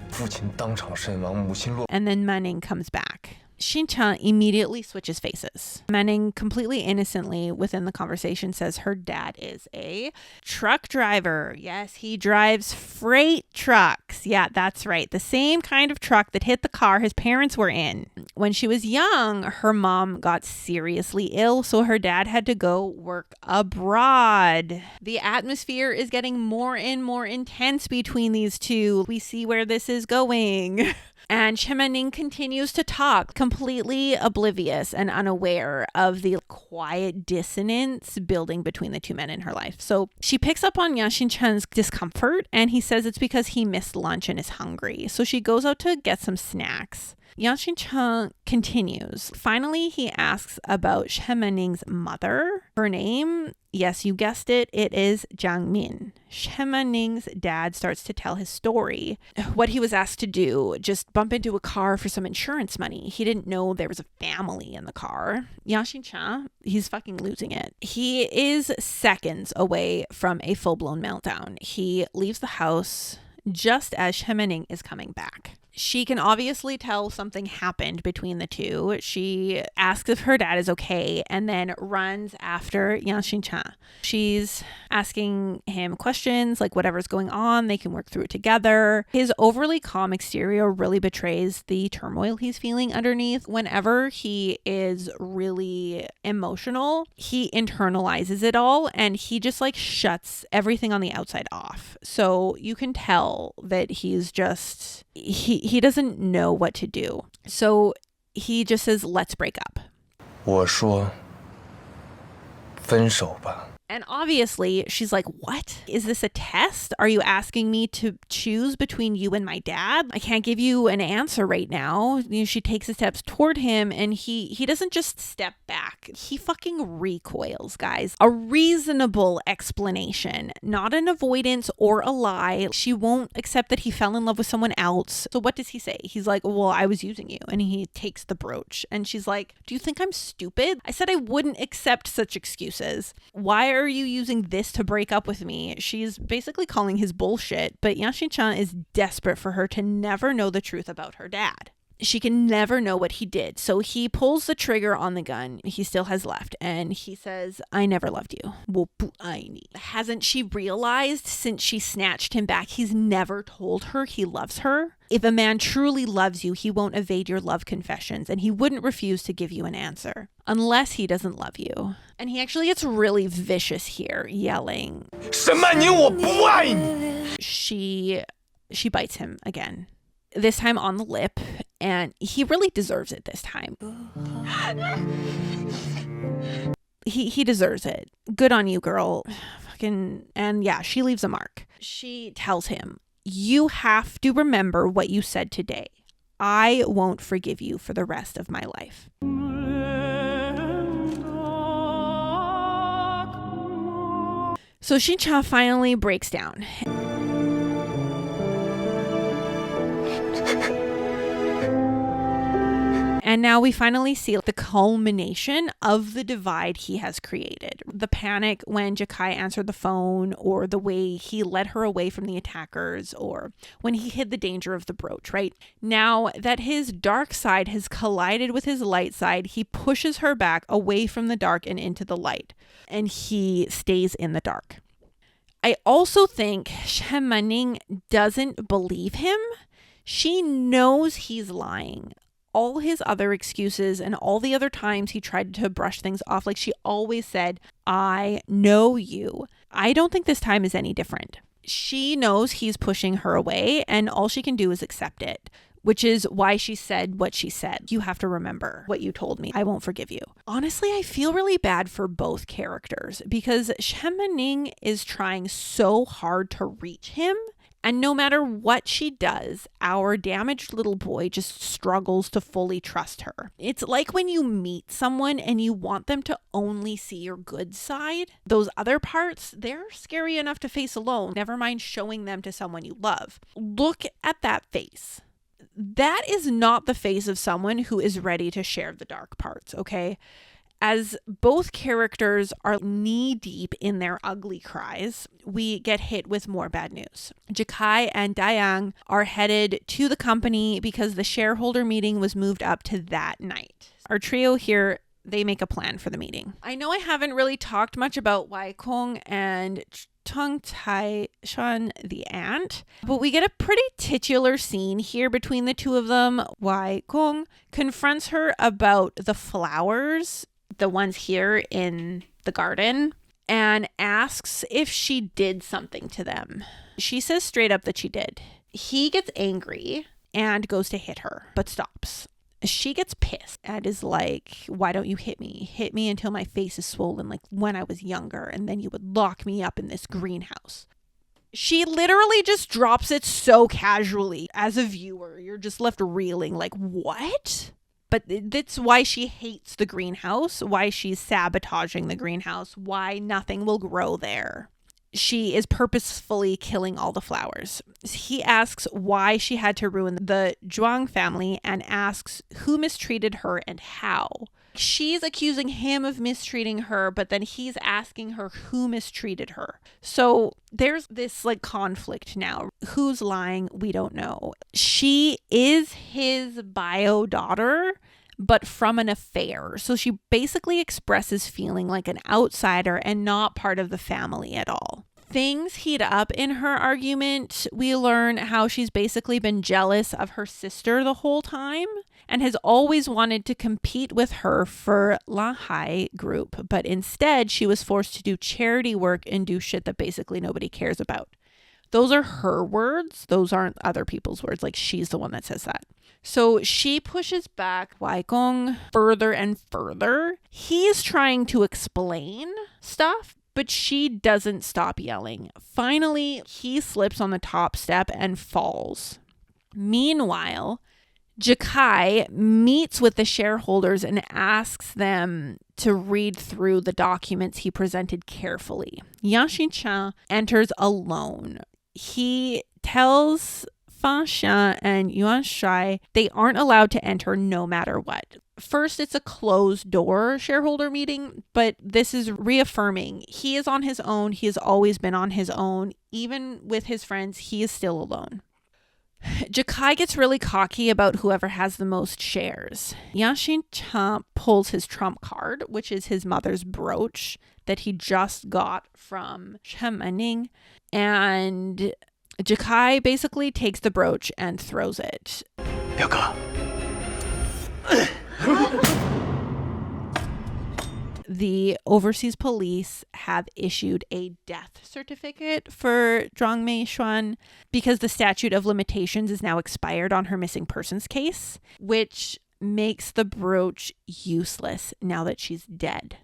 Speaker 5: 父亲当场身亡，母亲落。
Speaker 1: And then Manning comes back. Xinchang immediately switches faces. Manning completely innocently within the conversation says her dad is a truck driver. Yes, he drives freight trucks. Yeah, that's right. The same kind of truck that hit the car his parents were in. When she was young, her mom got seriously ill, so her dad had to go work abroad. The atmosphere is getting more and more intense between these two. We see where this is going. And Shemanning continues to talk, completely oblivious and unaware of the quiet dissonance building between the two men in her life. So she picks up on Yang Xincheng's discomfort, and he says it's because he missed lunch and is hungry. So she goes out to get some snacks. Yang Xincheng continues. Finally, he asks about Shemaning's mother. Her name, yes, you guessed it, it is Jiang Min. Shemaning's dad starts to tell his story. What he was asked to do, just bump into a car for some insurance money. He didn't know there was a family in the car. Yang Xincheng, he's fucking losing it. He is seconds away from a full-blown meltdown. He leaves the house just as Shemanning is coming back. She can obviously tell something happened between the two. She asks if her dad is okay and then runs after Yang Xincheng. She's asking him questions like whatever's going on, they can work through it together. His overly calm exterior really betrays the turmoil he's feeling underneath. Whenever he is really emotional, he internalizes it all and he just like shuts everything on the outside off. So you can tell that he's just... he doesn't know what to do. So he just says, let's break up.
Speaker 5: 我说分手吧。
Speaker 1: And obviously, she's like, what? Is this a test? Are you asking me to choose between you and my dad? I can't give you an answer right now. She takes the steps toward him, and he doesn't just step back. He fucking recoils, guys. A reasonable explanation, not an avoidance or a lie. She won't accept that he fell in love with someone else. So what does he say? He's like, well, I was using you. And he takes the brooch. And she's like, do you think I'm stupid? I said I wouldn't accept such excuses. Why are you using this to break up with me? She's basically calling his bullshit, but Yashin-chan is desperate for her to never know the truth about her dad. She can never know what he did. So he pulls the trigger on the gun he still has left, and he says, I never loved you. Hasn't she realized since she snatched him back, he's never told her he loves her? If a man truly loves you, he won't evade your love confessions, and he wouldn't refuse to give you an answer. Unless he doesn't love you. And he actually gets really vicious here, yelling.
Speaker 3: 什么你我不爱你
Speaker 1: She bites him again. This time on the lip, and he really deserves it this time. He deserves it. Good on you, girl. And yeah, she leaves a mark. She tells him, you have to remember what you said today. I won't forgive you for the rest of my life. So Shin-chan finally breaks down. And now we finally see the culmination of the divide he has created. The panic when Jakai answered the phone, or the way he led her away from the attackers, or when he hid the danger of the brooch, right? Now that his dark side has collided with his light side, he pushes her back away from the dark and into the light. And he stays in the dark. I also think Shen Maning doesn't believe him. She knows he's lying. All his other excuses and all the other times he tried to brush things off, like she always said, I know you. I don't think this time is any different. She knows he's pushing her away, and all she can do is accept it, which is why she said what she said. You have to remember what you told me. I won't forgive you. Honestly, I feel really bad for both characters because Shen Maning is trying so hard to reach him. And no matter what she does, our damaged little boy just struggles to fully trust her. It's like when you meet someone and you want them to only see your good side. Those other parts, they're scary enough to face alone, never mind showing them to someone you love. Look at that face. That is not the face of someone who is ready to share the dark parts, okay? As both characters are knee-deep in their ugly cries, we get hit with more bad news. Jakai and Dayang are headed to the company because the shareholder meeting was moved up to that night. Our trio here, they make a plan for the meeting. I know I haven't really talked much about Wai Kong and Tung Tai Shan the aunt, but we get a pretty titular scene here between the two of them. Wai Kong confronts her about the flowers, the ones here in the garden, and asks if she did something to them. She says straight up that she did. He gets angry and goes to hit her, but stops. She gets pissed and is like, why don't you hit me? Hit me until my face is swollen like when I was younger, and then you would lock me up in this greenhouse. She literally just drops it so casually. As a viewer, you're just left reeling like, what? But that's why she hates the greenhouse, why she's sabotaging the greenhouse, why nothing will grow there. She is purposefully killing all the flowers. He asks why she had to ruin the Zhuang family and asks who mistreated her and how. She's accusing him of mistreating her, but then he's asking her who mistreated her. So there's this like conflict now. Who's lying? We don't know. She is his bio daughter, but from an affair. So she basically expresses feeling like an outsider and not part of the family at all. Things heat up in her argument. We learn how she's basically been jealous of her sister the whole time and has always wanted to compete with her for Lanhai group, but instead she was forced to do charity work and do shit that basically nobody cares about. Those are her words. Those aren't other people's words. Like, she's the one that says that. So she pushes back Waigong further and further. He's trying to explain stuff, but she doesn't stop yelling. Finally, he slips on the top step and falls. Meanwhile, Jakai meets with the shareholders and asks them to read through the documents he presented carefully. Yang Xinchang enters alone. He tells Fan Xian and Yuan Shui they aren't allowed to enter no matter what. First, it's a closed door shareholder meeting, but this is reaffirming he is on his own. He has always been on his own. Even with his friends, he is still alone. Jakai gets really cocky about whoever has the most shares. Yang Xinchang pulls his trump card, which is his mother's brooch that he just got from Chen Mening, and Jakai basically takes the brooch and throws it.
Speaker 3: 表哥，
Speaker 1: The overseas police have issued a death certificate for Zhuang Meishuan because the statute of limitations is now expired on her missing persons case, which makes the brooch useless now that she's dead.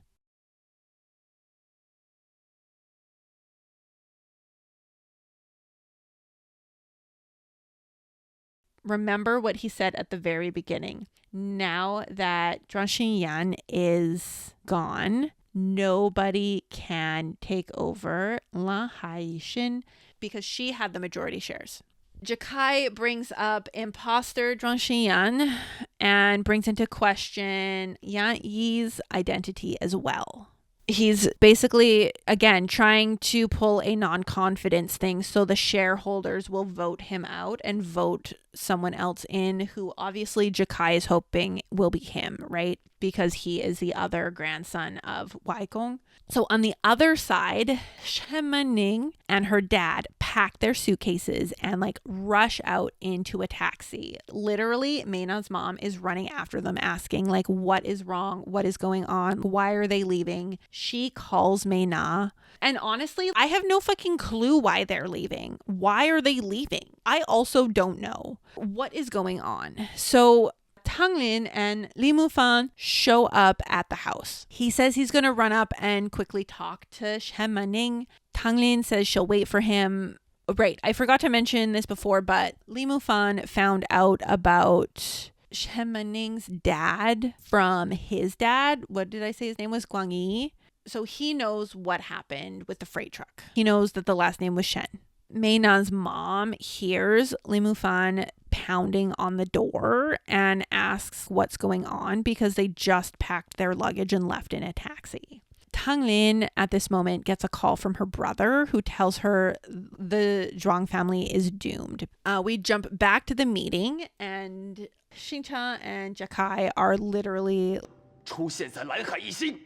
Speaker 1: Remember what he said at the very beginning. Now that Zhuang Xinyan is gone, nobody can take over Lan Haishin because she had the majority shares. Jakai brings up imposter Zhuang Xinyan and brings into question Yan Yi's identity as well. He's basically, again, trying to pull a non-confidence thing so the shareholders will vote him out and vote someone else in who obviously Jakai is hoping will be him, right? Because he is the other grandson of Waigong. So on the other side, Shen Mening and her dad pack their suitcases and rush out into a taxi. Literally, Meina's mom is running after them asking what is wrong? What is going on? Why are they leaving? She calls Meina. And honestly, I have no fucking clue why they're leaving. Why are they leaving? I also don't know what is going on. So Tang Lin and Li Mufan show up at the house. He says he's going to run up and quickly talk to Shen Mening. Tang Lin says she'll wait for him. Right, I forgot to mention this before, but Li Mufan found out about Shen Mening's dad from his dad. What did I say? His name was Guang Yi. So he knows what happened with the freight truck. He knows that the last name was Shen. Meina's mom hears Li Mufan pounding on the door and asks what's going on because they just packed their luggage and left in a taxi. Tang Lin at this moment gets a call from her brother who tells her the Zhuang family is doomed. We jump back to the meeting and Xincha and Jakai are literally
Speaker 3: 出现在蓝海一心。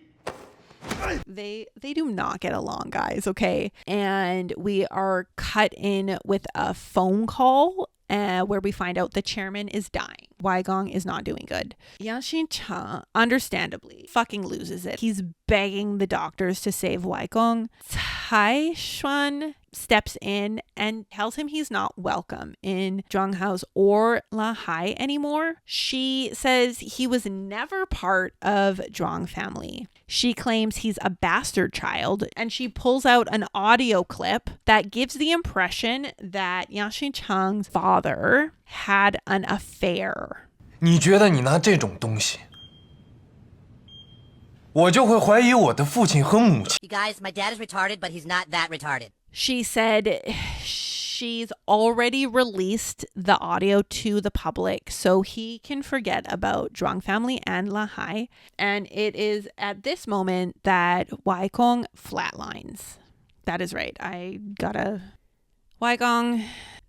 Speaker 1: They do not get along, guys, okay? And we are cut in with a phone call where we find out the chairman is dying. Waigong is not doing good. Yang Xinchang, understandably, fucking loses it. He's begging the doctors to save Waigong. Cai Xuan steps in and tells him he's not welcome in Zhuanghao's or Lahai anymore. She says he was never part of Zhuang family. She claims he's a bastard child, and she pulls out an audio clip that gives the impression that Yang Xinchang's father had an affair.
Speaker 5: 你觉得你拿这种东西，我就会怀疑我的父亲和母亲。
Speaker 2: You guys, my dad is retarded, but he's not that retarded.
Speaker 1: She said she's already released the audio to the public so he can forget about Zhuang family and Lahai. And it is at this moment that Waigong flatlines. That is right. Waigong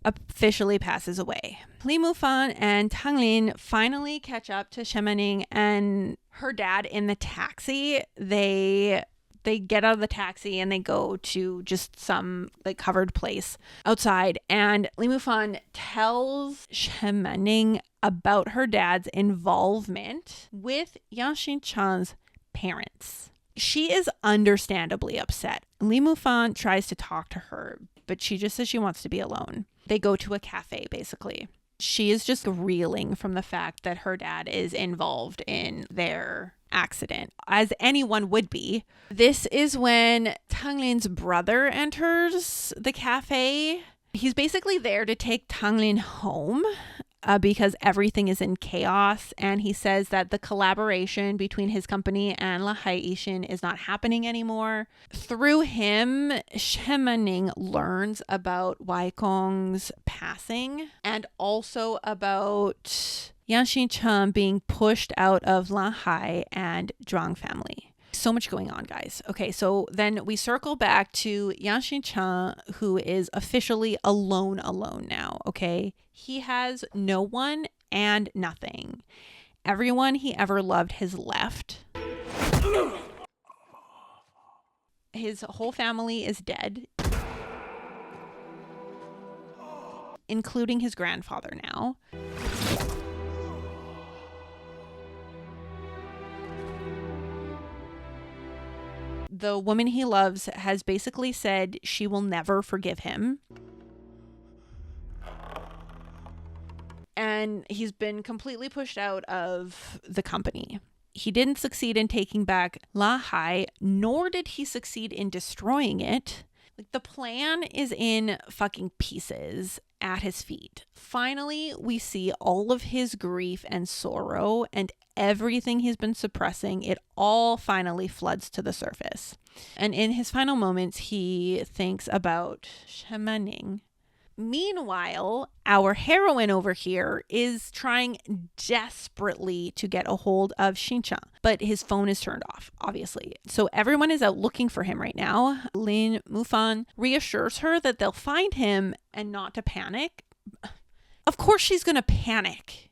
Speaker 1: officially passes away. Li Mufan and Tang Lin finally catch up to Shen Mening and her dad in the taxi. They get out of the taxi and they go to just some covered place outside. And Li Mufan tells Shen Mening about her dad's involvement with Yang Xinchang's parents. She is understandably upset. Li Mufan tries to talk to her, but she just says she wants to be alone. They go to a cafe, basically. She is just reeling from the fact that her dad is involved in their accident, as anyone would be. This is when Tanglin's brother enters the cafe. He's basically there to take Tanglin home because everything is in chaos. And he says that the collaboration between his company and Lahai Ishin is not happening anymore. Through him, Shemaning learns about Waikong's passing and also about Yanshin Cheng being pushed out of Lahai and Zhuang family. So much going on, guys. Okay, so then we circle back to Yanshin Cheng, who is officially alone now, okay? He has no one and nothing. Everyone he ever loved has left. His whole family is dead, including his grandfather now. The woman he loves has basically said she will never forgive him. And he's been completely pushed out of the company. He didn't succeed in taking back Lahai, nor did he succeed in destroying it. Like, the plan is in fucking pieces at his feet. Finally, we see all of his grief and sorrow and everything he's been suppressing. It all finally floods to the surface. And in his final moments, he thinks about Shemaning. Meanwhile, our heroine over here is trying desperately to get a hold of Xincha, but his phone is turned off, obviously. So everyone is out looking for him right now. Lin Mufan reassures her that they'll find him and not to panic. Of course she's going to panic.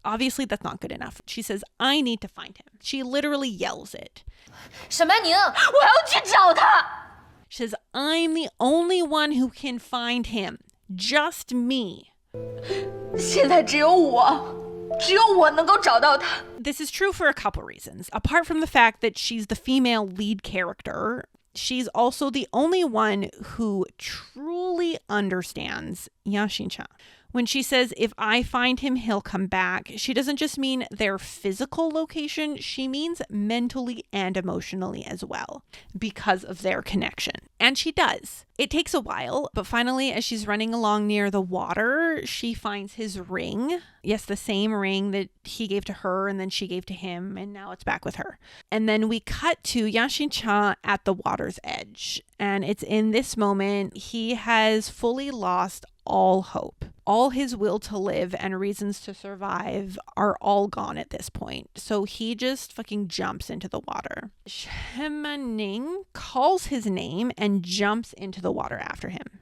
Speaker 1: Obviously, that's not good enough. She says, I need to find him. She literally yells it.
Speaker 4: 沈曼宁，我要去找他。
Speaker 1: She says, I'm the only one who can find him. Just me.
Speaker 4: 现在只有我能够找到他。
Speaker 1: This is true for a couple reasons. Apart from the fact that she's the female lead character, she's also the only one who truly understands Yashincha. When she says, if I find him, he'll come back, she doesn't just mean their physical location, she means mentally and emotionally as well, because of their connection. And she does. It takes a while, but finally, as she's running along near the water, she finds his ring. Yes, the same ring that he gave to her and then she gave to him, and now it's back with her. And then we cut to Yashin Cha at the water's edge. And it's in this moment, he has fully lost all hope. All his will to live and reasons to survive are all gone at this point. So he just fucking jumps into the water. Shemaning calls his name and jumps into the water after him.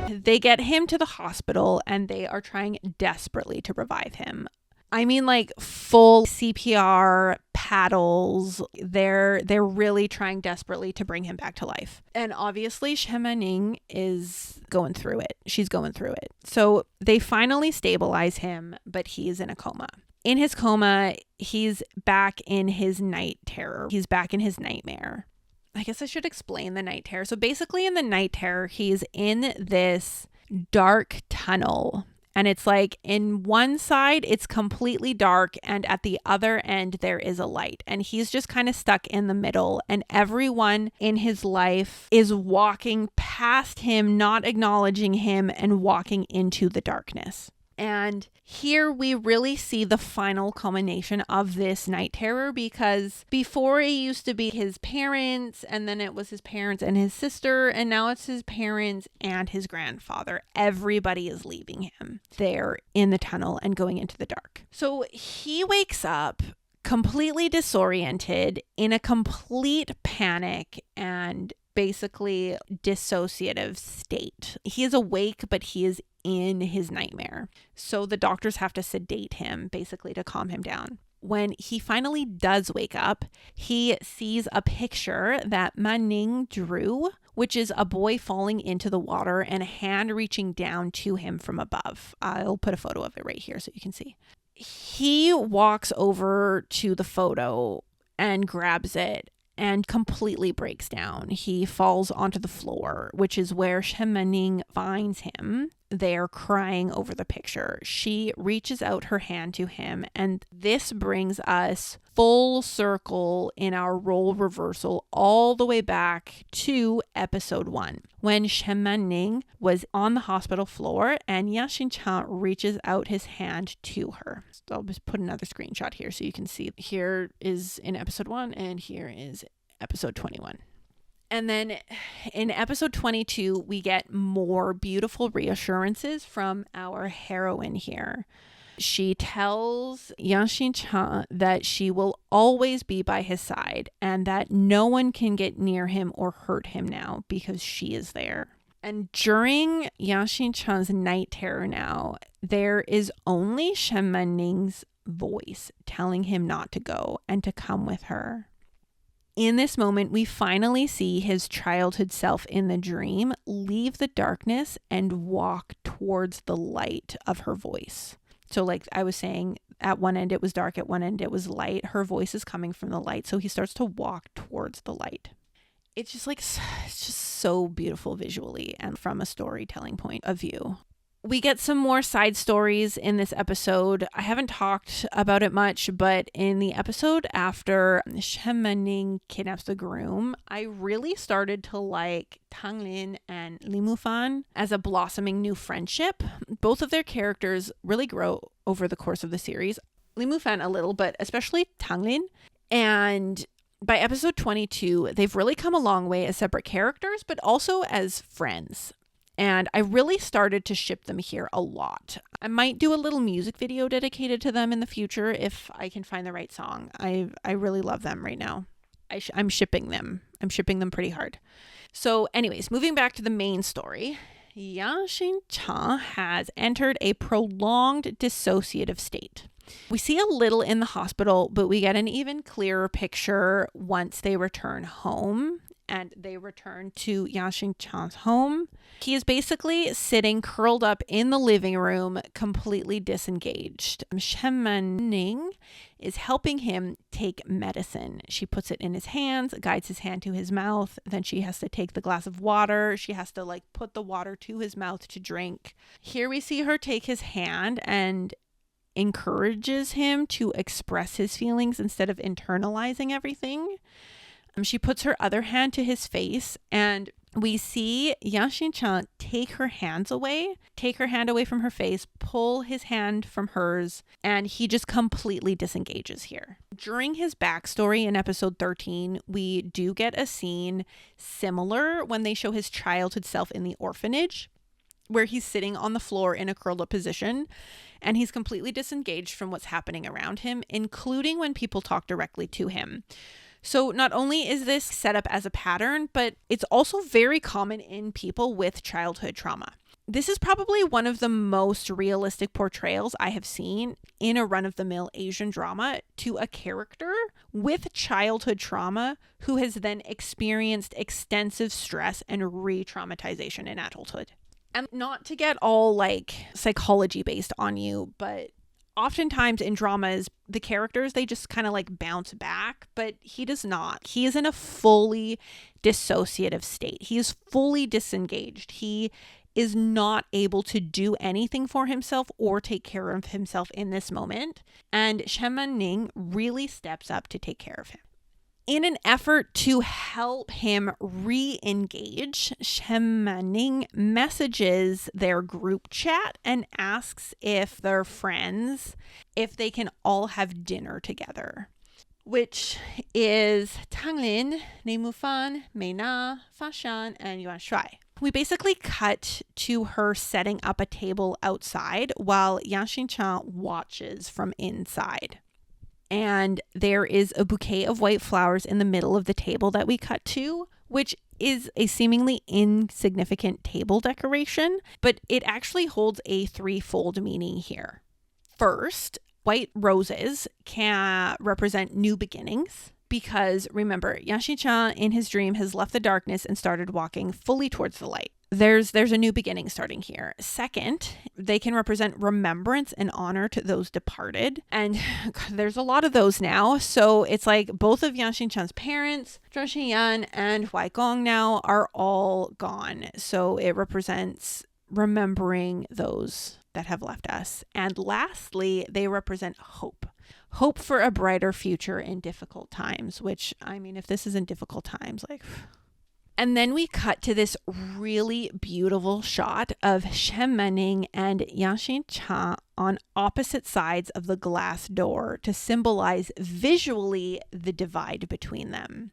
Speaker 1: They get him to the hospital and they are trying desperately to revive him. I mean, like, full CPR, paddles. They're really trying desperately to bring him back to life. And obviously, Shemaning is going through it. She's going through it. So they finally stabilize him, but he is in a coma. In his coma, he's back in his night terror. He's back in his nightmare. I guess I should explain the night terror. So basically, in the night terror, he's in this dark tunnel. And it's like, in one side, it's completely dark, and at the other end, there is a light. And he's just kind of stuck in the middle, and everyone in his life is walking past him, not acknowledging him, and walking into the darkness. And here we really see the final culmination of this night terror, because before it used to be his parents, and then it was his parents and his sister, and now it's his parents and his grandfather. Everybody is leaving him there in the tunnel and going into the dark. So he wakes up completely disoriented, in a complete panic and basically dissociative state. He is awake, but he is in his nightmare. So the doctors have to sedate him, basically, to calm him down. When he finally does wake up, he sees a picture that Maning drew, which is a boy falling into the water and a hand reaching down to him from above. I'll put a photo of it right here so you can see. He walks over to the photo and grabs it and completely breaks down. He falls onto the floor, which is where Shenmening finds him. They're crying over the picture. She reaches out her hand to him, and this brings us full circle in our role reversal all the way back to episode 1, when Shenmening was on the hospital floor and Yang Xinchang reaches out his hand to her. So I'll just put another screenshot here so you can see. Here is in episode 1 and here is episode 21. And then in episode 22, we get more beautiful reassurances from our heroine here. She tells Yang Xinchang that she will always be by his side and that no one can get near him or hurt him now because she is there. And during Yang Xinchang's night terror now, there is only Shenmening's voice telling him not to go and to come with her. In this moment, we finally see his childhood self in the dream leave the darkness and walk towards the light of her voice. So like I was saying, at one end it was dark, at one end it was light. Her voice is coming from the light. So he starts to walk towards the light. It's just so beautiful visually and from a storytelling point of view. We get some more side stories in this episode. I haven't talked about it much, but in the episode after Shenmening kidnaps the groom, I really started to like Tanglin and Li Mufan as a blossoming new friendship. Both of their characters really grow over the course of the series. Li Mufan a little, but especially Tanglin. And by episode 22, they've really come a long way as separate characters, but also as friends. And I really started to ship them here a lot. I might do a little music video dedicated to them in the future if I can find the right song. I really love them right now. I'm shipping them. I'm shipping them pretty hard. So anyways, moving back to the main story, Yang Xinchang has entered a prolonged dissociative state. We see a little in the hospital, but we get an even clearer picture once they return home. And they return to Yang Xinchang's home. He is basically sitting curled up in the living room, completely disengaged. Shenmening is helping him take medicine. She puts it in his hands, guides his hand to his mouth. Then she has to take the glass of water. She has to put the water to his mouth to drink. Here we see her take his hand and encourages him to express his feelings instead of internalizing everything. She puts her other hand to his face, and we see Yang Xinchang take her hand away from her face, pull his hand from hers, and he just completely disengages here. During his backstory in episode 13, we do get a scene similar when they show his childhood self in the orphanage, where he's sitting on the floor in a curled up position, and he's completely disengaged from what's happening around him, including when people talk directly to him. So not only is this set up as a pattern, but it's also very common in people with childhood trauma. This is probably one of the most realistic portrayals I have seen in a run-of-the-mill Asian drama to a character with childhood trauma who has then experienced extensive stress and re-traumatization in adulthood. And not to get all psychology based on you, but oftentimes in dramas, the characters, they just kind of bounce back, but he does not. He is in a fully dissociative state. He is fully disengaged. He is not able to do anything for himself or take care of himself in this moment. And Shenmening really steps up to take care of him. In an effort to help him re-engage, Shenmening messages their group chat and asks if they're friends, if they can all have dinner together, which is Tanglin, Li Mufan, Mei Na, Fa Shan, and Yuan Shuai. We basically cut to her setting up a table outside while Yang Xinchang watches from inside. And there is a bouquet of white flowers in the middle of the table that we cut to, which is a seemingly insignificant table decoration, but it actually holds a threefold meaning here. First, white roses can represent new beginnings, Because remember, Yang Xincha in his dream has left the darkness and started walking fully towards the light. There's a new beginning starting here. Second, they can represent remembrance and honor to those departed. And there's a lot of those now. So it's like both of Yang Xincha's parents, Zhou Xinyan and Huai Gong now, are all gone. So it represents remembering those that have left us. And lastly, they represent hope. Hope for a brighter future in difficult times, which, I mean, if this isn't difficult times, like... And then we cut to this really beautiful shot of Shen Mening and Yang Xincha on opposite sides of the glass door to symbolize visually the divide between them.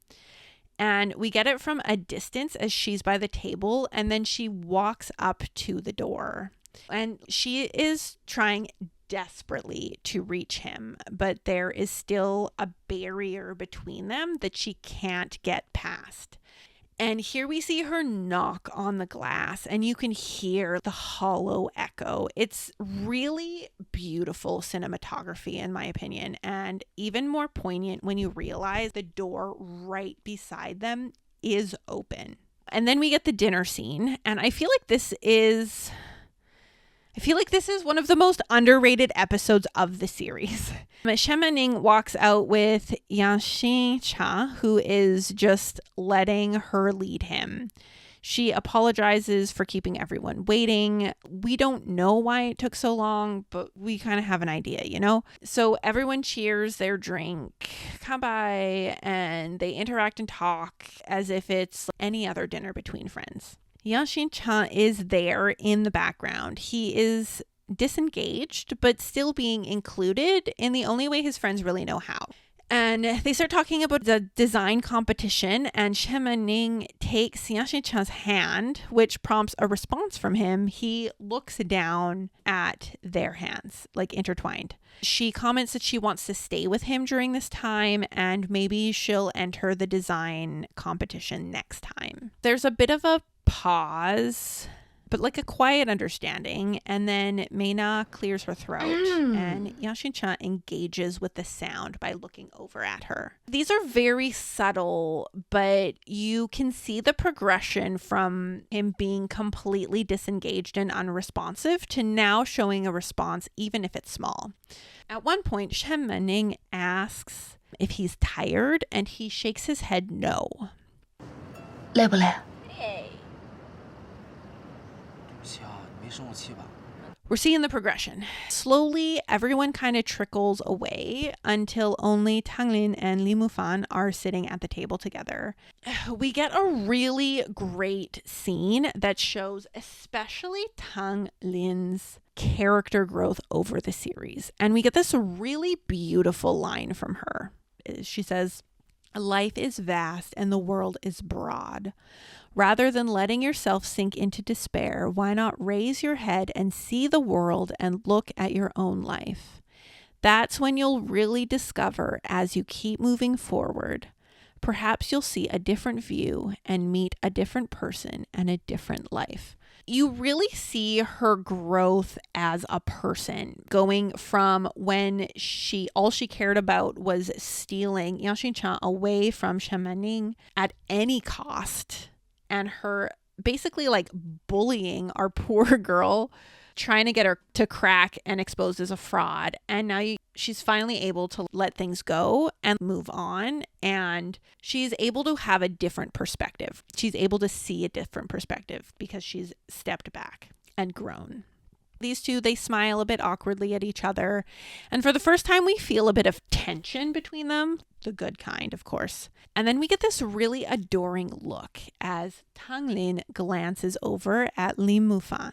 Speaker 1: And we get it from a distance as she's by the table, and then she walks up to the door. And she is trying desperately to reach him, but there is still a barrier between them that she can't get past. And here we see her knock on the glass, and you can hear the hollow echo. It's really beautiful cinematography, in my opinion, and even more poignant when you realize the door right beside them is open. And then we get the dinner scene, and I feel like this is one of the most underrated episodes of the series. Shen Mening walks out with Yang Xincha, who is just letting her lead him. She apologizes for keeping everyone waiting. We don't know why it took so long, but we kind of have an idea, you know? So everyone cheers their drink, kanpai, and they interact and talk as if it's any other dinner between friends. Yang Xincha is there in the background. He is disengaged, but still being included in the only way his friends really know how. And they start talking about the design competition, and Shen Mening takes Yang Xincha's hand, which prompts a response from him. He looks down at their hands, like intertwined. She comments that she wants to stay with him during this time, and maybe she'll enter the design competition next time. There's a bit of a pause, but like a quiet understanding, and then Meina clears her throat and Yang Xincha engages with the sound by looking over at her. These are very subtle, but you can see the progression from him being completely disengaged and unresponsive to now showing a response, even if it's small. At one point, Shen Mening asks if he's tired, and he shakes his head no.
Speaker 4: 累不累？
Speaker 1: We're seeing the progression. Slowly, everyone kind of trickles away until only Tanglin and Li Mufan are sitting at the table together. We get a really great scene that shows especially Tanglin's character growth over the series. And we get this really beautiful line from her. She says, "Life is vast and the world is broad. Rather than letting yourself sink into despair, why not raise your head and see the world and look at your own life? That's when you'll really discover as you keep moving forward. Perhaps you'll see a different view and meet a different person and a different life." You really see her growth as a person, going from when all she cared about was stealing Yang Xincha away from Shen Mening at any cost, and her basically like bullying our poor girl, trying to get her to crack and exposed as a fraud. And now she's finally able to let things go and move on. And she's able to have a different perspective. She's able to see a different perspective because she's stepped back and grown. These two, they smile a bit awkwardly at each other. And for the first time, we feel a bit of tension between them. The good kind, of course. And then we get this really adoring look as Tanglin glances over at Li Mufan.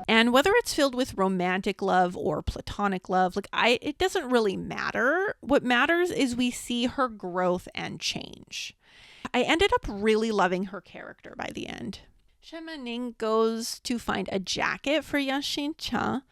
Speaker 1: And whether it's filled with romantic love or platonic love, it doesn't really matter. What matters is we see her growth and change. I ended up really loving her character by the end. Shen Mening goes to find a jacket for Yang Xincha,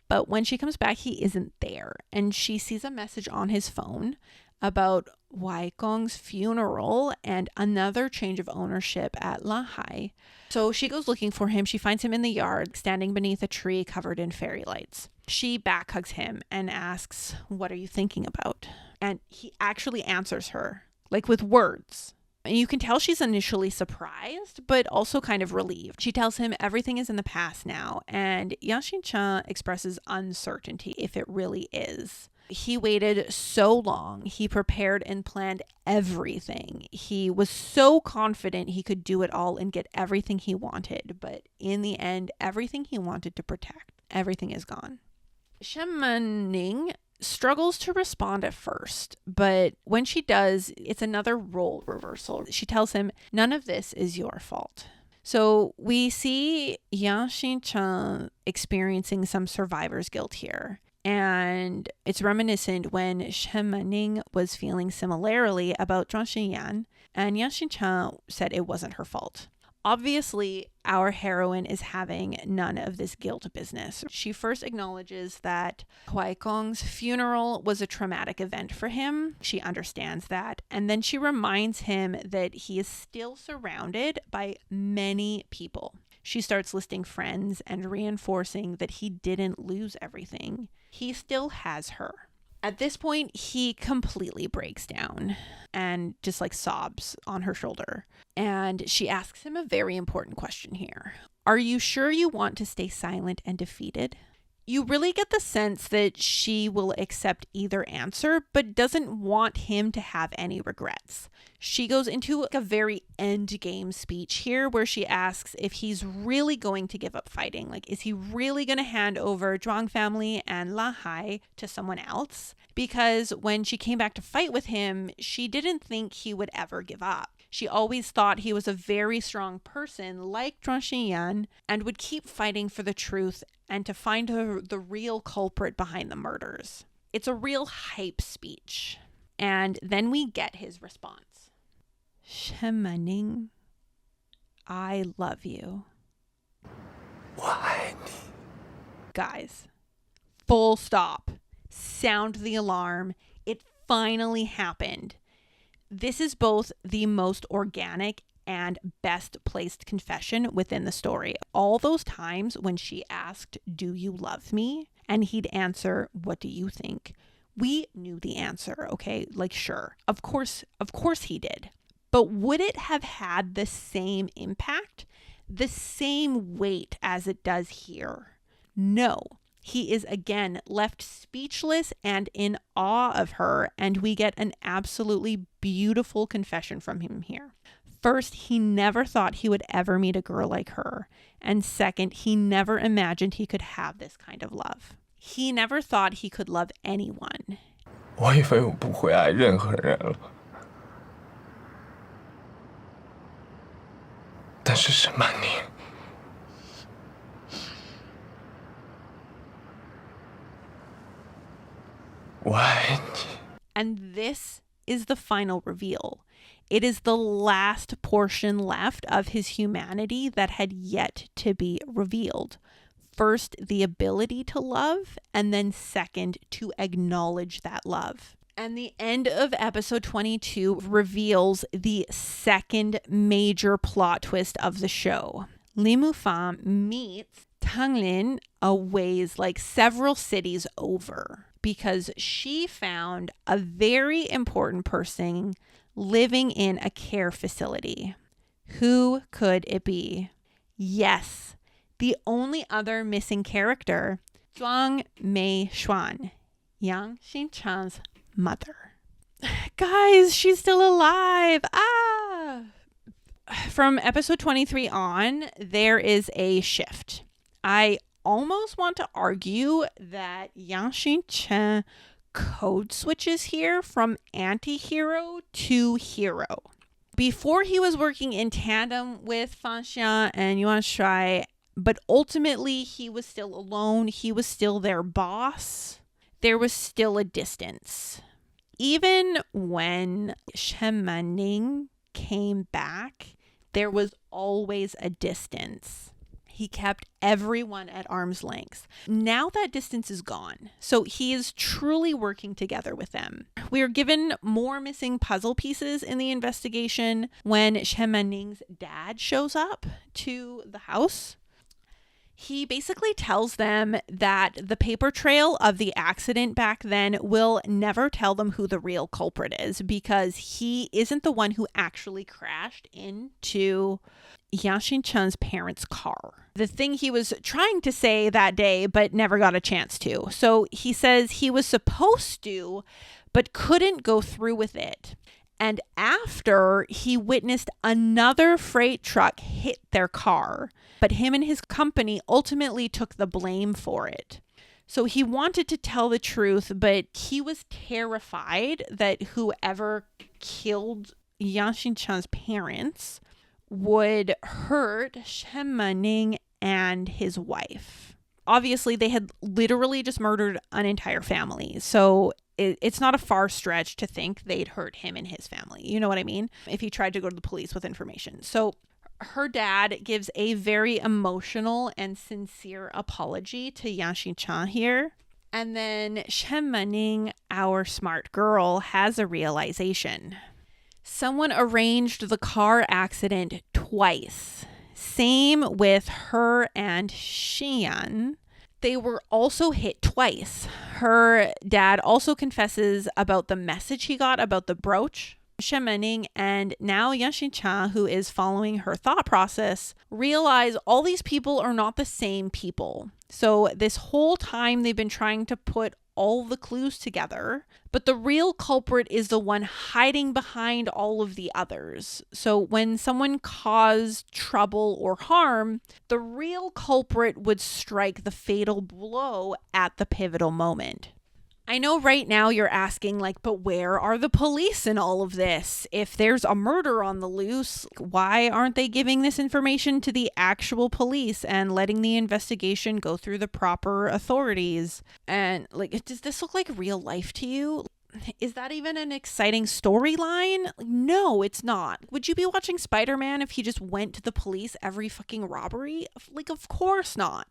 Speaker 1: but when she comes back, he isn't there. And she sees a message on his phone about Wai Gong's funeral and another change of ownership at Lahai. So she goes looking for him. She finds him in the yard, standing beneath a tree covered in fairy lights. She back hugs him and asks, "What are you thinking about?" And he actually answers her, like with words. And you can tell she's initially surprised, but also kind of relieved. She tells him everything is in the past now, and Yang Xinchen expresses uncertainty if it really is. He waited so long. He prepared and planned everything. He was so confident he could do it all and get everything he wanted. But in the end, everything he wanted to protect, everything is gone. Shen Mening struggles to respond at first, but when she does, it's another role reversal. She tells him, "None of this is your fault." So we see Yang Xinchen experiencing some survivor's guilt here. And it's reminiscent when Shen Mening was feeling similarly about Zhuang Xinyan, and Yang Xinchen said it wasn't her fault. Obviously, our heroine is having none of this guilt business. She first acknowledges that Wai Gong's funeral was a traumatic event for him. She understands that. And then she reminds him that he is still surrounded by many people. She starts listing friends and reinforcing that he didn't lose everything. He still has her. At this point, he completely breaks down and just like sobs on her shoulder. And she asks him a very important question here. "Are you sure you want to stay silent and defeated?" You really get the sense that she will accept either answer, but doesn't want him to have any regrets. She goes into a very end game speech here where she asks if he's really going to give up fighting. Like, is he really going to hand over Zhuang family and Lahai to someone else? Because when she came back to fight with him, she didn't think he would ever give up. She always thought he was a very strong person like Zhuang Xinyan and would keep fighting for the truth and to find the real culprit behind the murders. It's a real hype speech. And then we get his response. "Shen Mening, I love you."
Speaker 5: 我爱你。
Speaker 1: Guys, full stop. Sound the alarm. It finally happened. This is both the most organic and best placed confession within the story. All those times when she asked, "Do you love me?" and he'd answer, "What do you think?" We knew the answer, okay? Like, sure. Of course he did. But would it have had the same impact, the same weight as it does here? No. He is again left speechless and in awe of her, and we get an absolutely beautiful confession from him here. First, he never thought he would ever meet a girl like her. And second, he never imagined he could have this kind of love. He never thought he could love anyone.
Speaker 5: 我以为我不会爱任何人了，但是沈曼宁，我爱你。
Speaker 1: And this is the final reveal. It is the last portion left of his humanity that had yet to be revealed. First, the ability to love, and then second, to acknowledge that love. And the end of episode 22 reveals the second major plot twist of the show. Li Mufang meets Tang Lin a ways like several cities over because she found a very important person living in a care facility. Who could it be? Yes, the only other missing character, Zhuang Meishuan, Yang Xinchen's mother. Guys, she's still alive. From episode 23 on, there is a shift. I almost want to argue that Yang Xinchen code switches here from anti-hero to hero. Before he was working in tandem with Fan Xiang and Yuan Shuai, but ultimately he was still alone. He was still their boss. There was still a distance. Even when Shen Mening came back, there was always a distance. He kept everyone at arm's length. Now that distance is gone, so he is truly working together with them. We are given more missing puzzle pieces in the investigation when Shen Maning's dad shows up to the house. He basically tells them that the paper trail of the accident back then will never tell them who the real culprit is, because he isn't the one who actually crashed into Yang Xincheng's parents' car. The thing he was trying to say that day, but never got a chance to. So he says he was supposed to, but couldn't go through with it. And after he witnessed another freight truck hit their car, but him and his company ultimately took the blame for it. So he wanted to tell the truth, but he was terrified that whoever killed Yang Xincheng's parents would hurt Shen Maning and his wife. Obviously, they had literally just murdered an entire family. So it's not a far stretch to think they'd hurt him and his family. You know what I mean? If he tried to go to the police with information. So her dad gives a very emotional and sincere apology to Yang Xincheng here. And then Shen Maning, our smart girl, has a realization. Someone arranged the car accident twice. Same with her and Xian. They were also hit twice. Her dad also confesses about the message he got about the brooch. Shen Maning and now Yang Xincheng, who is following her thought process, realize all these people are not the same people. So this whole time they've been trying to put all the clues together, but the real culprit is the one hiding behind all of the others. So when someone caused trouble or harm, the real culprit would strike the fatal blow at the pivotal moment. I know right now you're asking, like, but where are the police in all of this? If there's a murder on the loose, why aren't they giving this information to the actual police and letting the investigation go through the proper authorities? And, like, does this look like real life to you? Is that even an exciting storyline? No, it's not. Would you be watching Spider-Man if he just went to the police every fucking robbery? Like, of course not.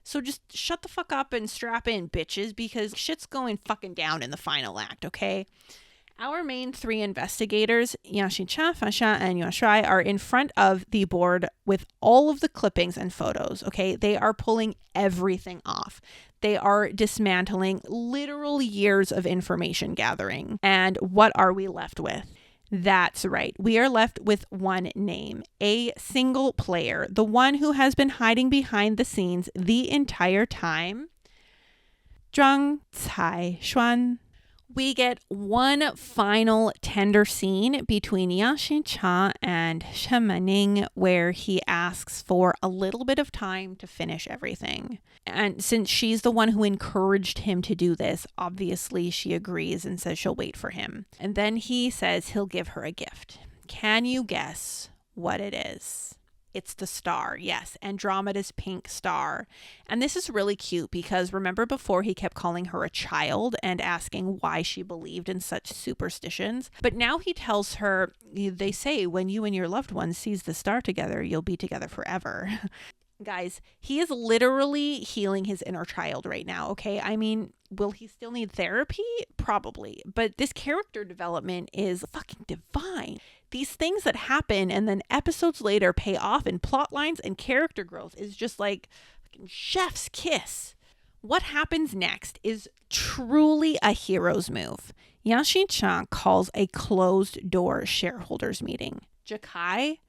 Speaker 1: So just shut the fuck up and strap in, bitches, because shit's going fucking down in the final act, okay? Our main three investigators, Yang Xincheng, Fan Shan, and Yuan Shuai, are in front of the board with all of the clippings and photos, okay? They are pulling everything off. They are dismantling literal years of information gathering. And what are we left with? That's right. We are left with one name, a single player, the one who has been hiding behind the scenes the entire time. Zhang Caishuan. We get one final tender scene between Yang Xincheng and Shen Maning where he asks for a little bit of time to finish everything. And since she's the one who encouraged him to do this, obviously she agrees and says she'll wait for him. And then he says he'll give her a gift. Can you guess what it is? It's the star. Yes, Andromeda's pink star. And this is really cute because remember before he kept calling her a child and asking why she believed in such superstitions? But now he tells her, they say when you and your loved one sees the star together, you'll be together forever. Guys, he is literally healing his inner child right now, okay? I mean, will he still need therapy? Probably. But this character development is fucking divine. These things that happen and then episodes later pay off in plot lines and character growth is just like fucking chef's kiss. What happens next is truly a hero's move. Yang Xincheng calls a closed door shareholders meeting. Jakai,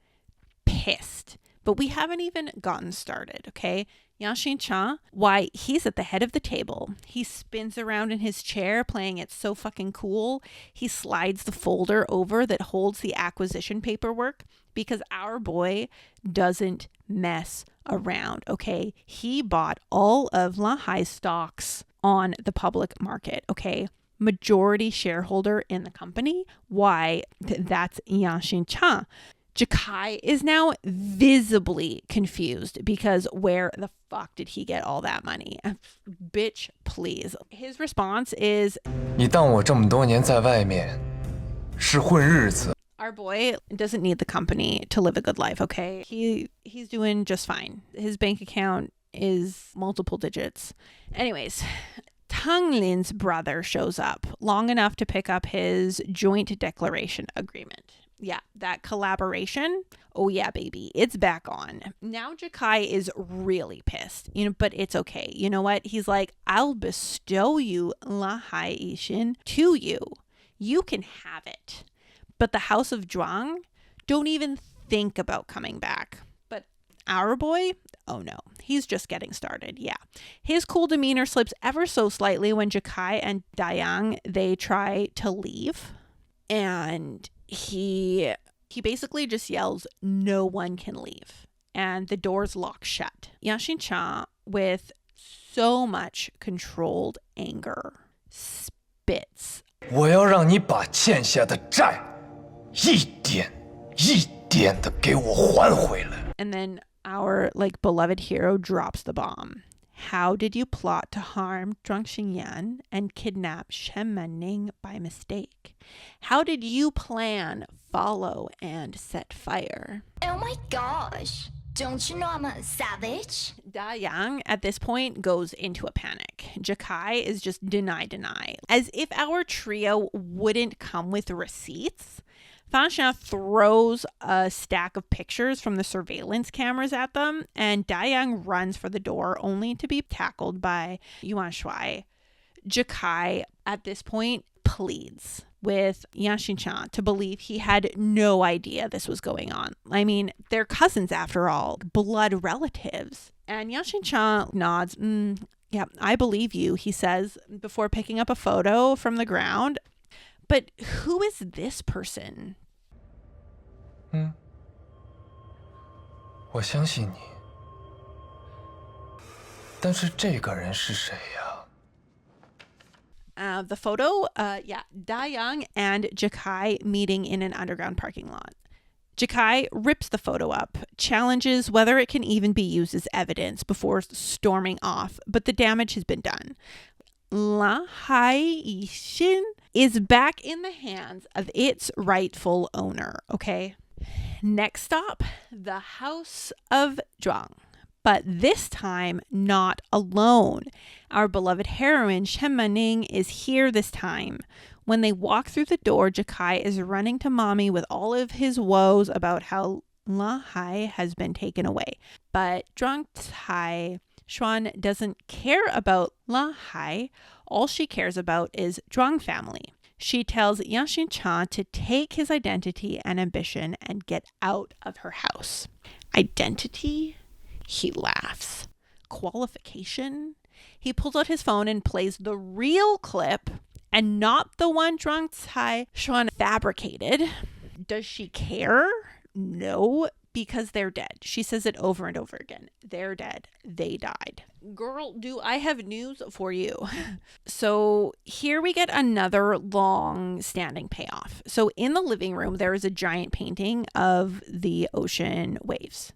Speaker 1: pissed. But we haven't even gotten started, okay? Yang Xincheng, why, he's at the head of the table. He spins around in his chair playing it so fucking cool. He slides the folder over that holds the acquisition paperwork because our boy doesn't mess around, okay? He bought all of Lanhai's stocks on the public market, okay? Majority shareholder in the company. Why? That's Yang Xincheng. Jakai is now visibly confused because where the fuck did he get all that money? Bitch, please. His response is,
Speaker 5: 你当我这么多年在外面是混日子
Speaker 1: Our boy doesn't need the company to live a good life, okay? He's doing just fine. His bank account is multiple digits. Anyways, Tung Lin's brother shows up long enough to pick up his joint declaration agreement. Yeah, that collaboration. Oh yeah, baby, it's back on. Now Jakai is really pissed, but it's okay. You know what? He's like, I'll bestow you Lahai Ishin to you. You can have it. But the House of Zhuang, don't even think about coming back. But our boy, oh no, he's just getting started. Yeah. His cool demeanor slips ever so slightly when Jakai and Dayang, they try to leave. And he basically just yells, no one can leave. And the doors lock shut. Yaxin Cha, with so much controlled anger, spits.
Speaker 5: 我要让你把欠下的债一点一点的给我还回来。
Speaker 1: And then our beloved hero drops the bomb. How did you plot to harm Zhuang Xingyan and kidnap Shen Manning by mistake? How did you plan, follow, and set fire?
Speaker 4: Oh my gosh. Don't you know I'm a savage?
Speaker 1: Dayang at this point goes into a panic. Jakai is just deny. As if our trio wouldn't come with receipts. Fansha throws a stack of pictures from the surveillance cameras at them, and Dayang runs for the door only to be tackled by Yuan Shuai. Jakai at this point pleads with Yaxin Chan to believe he had no idea this was going on. I mean, they're cousins after all, blood relatives. And Yaxin Chan nods. Yeah, I believe you, he says before picking up a photo from the ground. But who is this person?
Speaker 5: 我相信你。但是这个人是谁呀？
Speaker 1: The photo, Dayang and Jakai meeting in an underground parking lot. Jakai rips the photo up, challenges whether it can even be used as evidence before storming off, but the damage has been done. Lahai Ishin is back in the hands of its rightful owner, okay? Next stop, the House of Zhuang. But this time, not alone. Our beloved heroine, Shen Manning, is here this time. When they walk through the door, Jakai is running to mommy with all of his woes about how Lahai has been taken away. But Zhuang Cai Xuan doesn't care about Lahai. All she cares about is Zhuang family. She tells Yaxin Chan to take his identity and ambition and get out of her house. Identity? He laughs. Qualification? He pulls out his phone and plays the real clip and not the one Zhuang Cai Xuan fabricated. Does she care? No, because they're dead. She says it over and over again. They're dead. They died. Girl, do I have news for you? So here we get another long standing payoff. So in the living room, there is a giant painting of the ocean waves.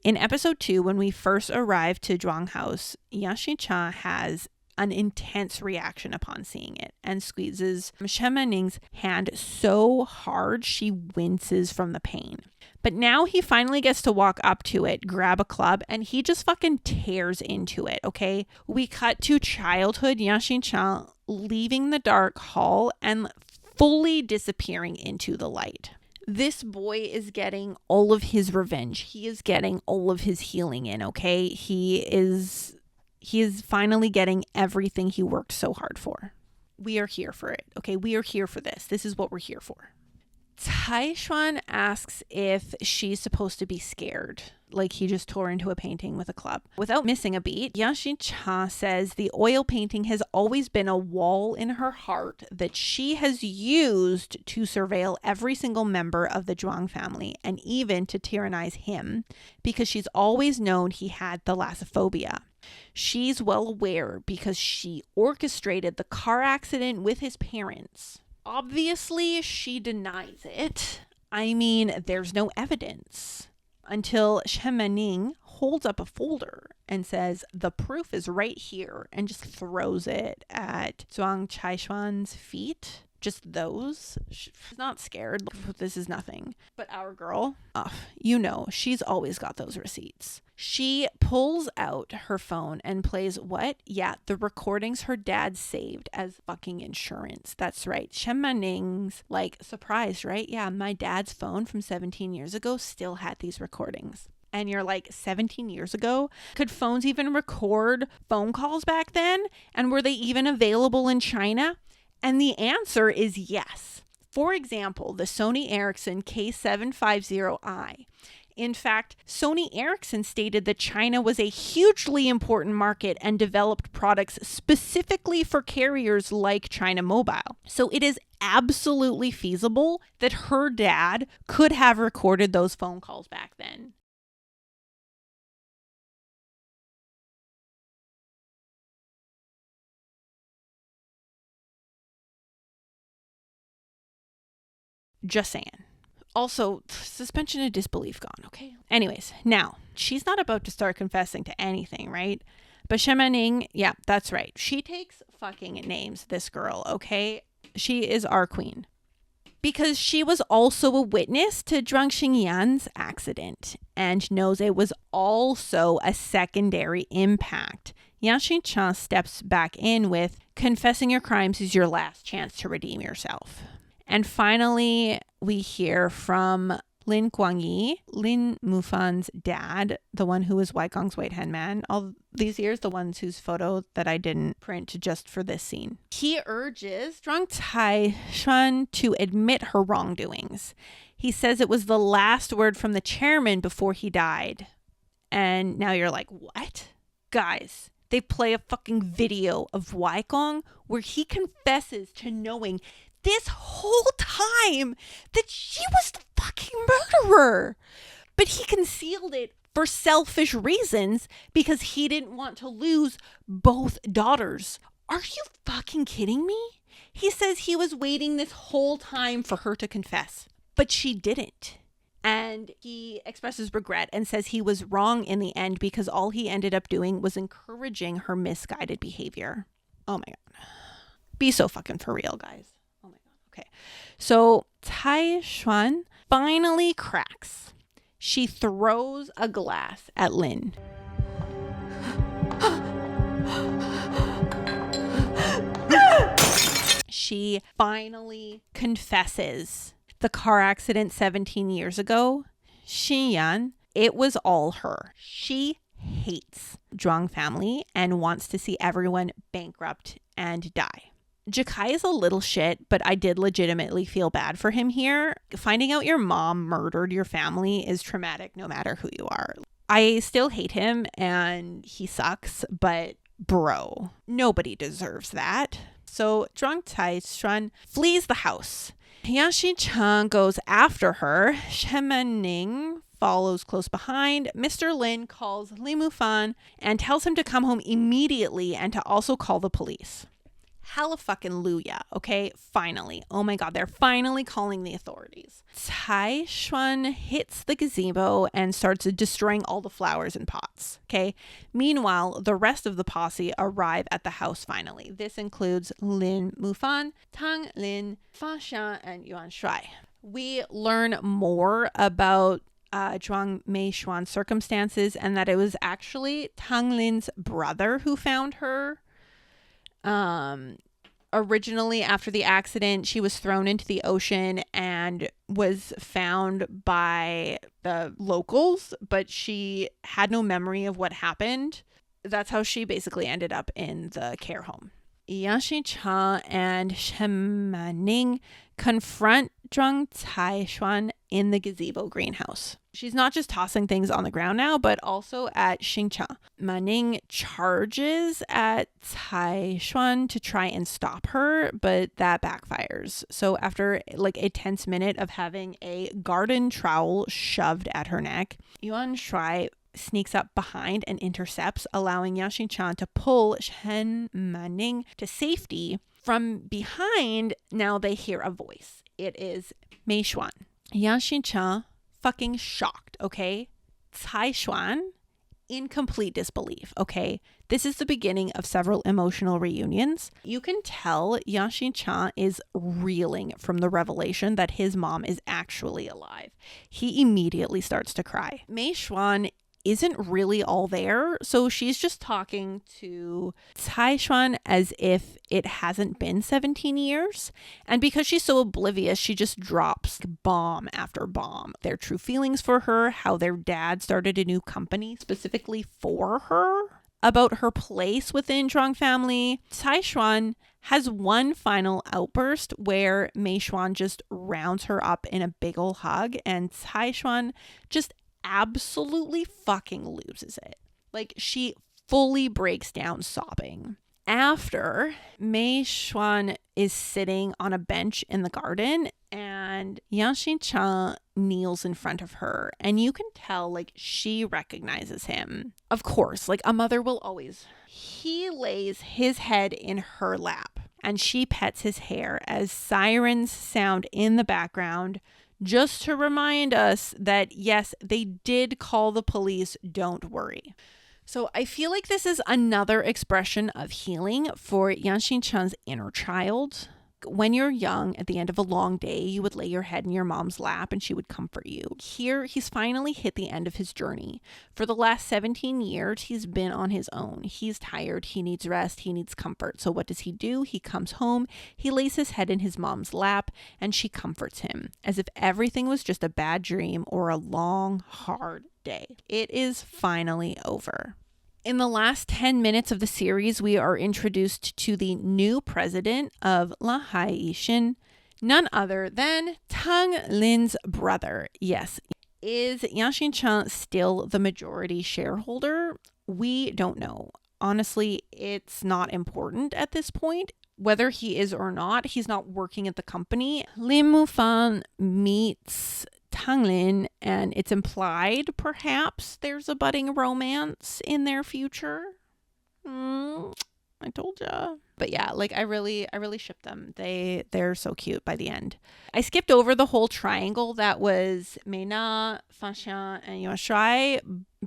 Speaker 1: In episode 2, when we first arrived to Zhuang House, Yaxin Cha has an intense reaction upon seeing it and squeezes Shen Manning's hand so hard she winces from the pain. But now he finally gets to walk up to it, grab a club, and he just fucking tears into it, okay? We cut to childhood Yaxin Cha leaving the dark hall and fully disappearing into the light. This boy is getting all of his revenge. He is getting all of his healing in, okay? He is finally getting everything he worked so hard for. We are here for it, okay? We are here for this. This is what we're here for. Tai Xuan asks if she's supposed to be scared, like he just tore into a painting with a club. Without missing a beat, Yaxin Cha says the oil painting has always been a wall in her heart that she has used to surveil every single member of the Zhuang family and even to tyrannize him because she's always known he had thalassophobia. She's well aware because she orchestrated the car accident with his parents. Obviously, she denies it. I mean, there's no evidence. Until Shen Manning holds up a folder and says, the proof is right here, and just throws it at Zhuang Caishuan's feet. just those. She's not scared. This is nothing. But our girl, she's always got those receipts. She pulls out her phone and plays what? Yeah, the recordings her dad saved as fucking insurance. That's right. Chen Maning's like surprised, right? Yeah, my dad's phone from 17 years ago still had these recordings. And you're like, 17 years ago? Could phones even record phone calls back then? And were they even available in China? And the answer is yes. For example, the Sony Ericsson K750i. In fact, Sony Ericsson stated that China was a hugely important market and developed products specifically for carriers like China Mobile. So it is absolutely feasible that her dad could have recorded those phone calls back then. Just saying. Also, suspension of disbelief gone, okay? Anyways, now, she's not about to start confessing to anything, right? But Chen Maning, yeah, that's right. She takes fucking names, this girl, okay? She is our queen. Because she was also a witness to Zhuang Xingyan's accident and knows it was also a secondary impact. Yang Xingchen steps back in with, confessing your crimes is your last chance to redeem yourself. And finally, we hear from Lin Guangyi, Lin Mufan's dad, the one who was Weigong's right-hand man all these years, the ones whose photo that I didn't print just for this scene. He urges Zhuang Caishuan to admit her wrongdoings. He says it was the last word from the chairman before he died. And now you're like, what? Guys, they play a fucking video of Weigong where he confesses to knowing this whole time that she was the fucking murderer. But he concealed it for selfish reasons because he didn't want to lose both daughters. Are you fucking kidding me? He says he was waiting this whole time for her to confess, but she didn't. And he expresses regret and says he was wrong in the end because all he ended up doing was encouraging her misguided behavior. Oh my God. Be so fucking for real, guys. Okay, so Caishuan finally cracks. She throws a glass at Lin. She finally confesses the car accident 17 years ago. Xinyan, it was all her. She hates Zhuang family and wants to see everyone bankrupt and die. Jakai is a little shit, but I did legitimately feel bad for him here. Finding out your mom murdered your family is traumatic no matter who you are. I still hate him and he sucks, but bro, nobody deserves that. So Zhuang Caishuan flees the house. Yang Xingchen goes after her. Chen Maning follows close behind. Mr. Lin calls Li Mufan and tells him to come home immediately and to also call the police. Hallelujah, okay? Finally. Oh my God, they're finally calling the authorities. Caishuan hits the gazebo and starts destroying all the flowers and pots, okay? Meanwhile, the rest of the posse arrive at the house finally. This includes Lin Mufan, Tang Lin, Fa Xian, and Yuan Shuai. We learn more about Zhuang Meishuan's circumstances and that it was actually Tang Lin's brother who found her. Originally after the accident, she was thrown into the ocean and was found by the locals, but she had no memory of what happened. That's how she basically ended up in the care home. Yang Xingchen and Chen Maning confront Zhuang Caishuan in the gazebo greenhouse. She's not just tossing things on the ground now, but also at Xingchen. Maning charges at Caishuan to try and stop her, but that backfires. So after like a tense minute of having a garden trowel shoved at her neck, Yuan Shuai sneaks up behind and intercepts, allowing Yang Xingchen to pull Chen Maning to safety. From behind, now they hear a voice. It is Meishuan. Yang Xingchen fucking shocked, okay? Caishuan in complete disbelief, okay? This is the beginning of several emotional reunions. You can tell Yang Xin-chan is reeling from the revelation that his mom is actually alive. He immediately starts to cry. Mei Xuan isn't really all there, so she's just talking to Cai Xuan as if it hasn't been 17 years. And because she's so oblivious, she just drops bomb after bomb. Their true feelings for her, how their dad started a new company specifically for her, about her place within Zhuang family. Cai Xuan has one final outburst where Mei Xuan just rounds her up in a big ol' hug, and Cai Xuan just absolutely fucking loses it. Like, she fully breaks down sobbing. After, Mei Xuan is sitting on a bench in the garden, and Yang Xin-chan kneels in front of her, and you can tell, like, she recognizes him. Of course, like a mother will always. He lays his head in her lap, and she pets his hair as sirens sound in the background, just to remind us that, yes, they did call the police, don't worry. So I feel like this is another expression of healing for Yang Xin-chan's inner child. When you're young, at the end of a long day, you would lay your head in your mom's lap and she would comfort you. Here, he's finally hit the end of his journey. For the last 17 years, he's been on his own. He's tired, he needs rest, he needs comfort. So what does he do? He comes home, he lays his head in his mom's lap, and she comforts him, as if everything was just a bad dream or a long, hard day. It is finally over. In the last 10 minutes of the series, we are introduced to the new president of Lanhai Yixin, none other than Tang Lin's brother. Yes. Is Yang Xin-chan still the majority shareholder? We don't know. Honestly, it's not important at this point. Whether he is or not, he's not working at the company. Lin Mufan meets Tang Lin, and it's implied perhaps there's a budding romance in their future. I told ya. But yeah, like I really ship them. They're so cute by the end. I skipped over the whole triangle that was Meina, Fanxian, and Yuan Shuai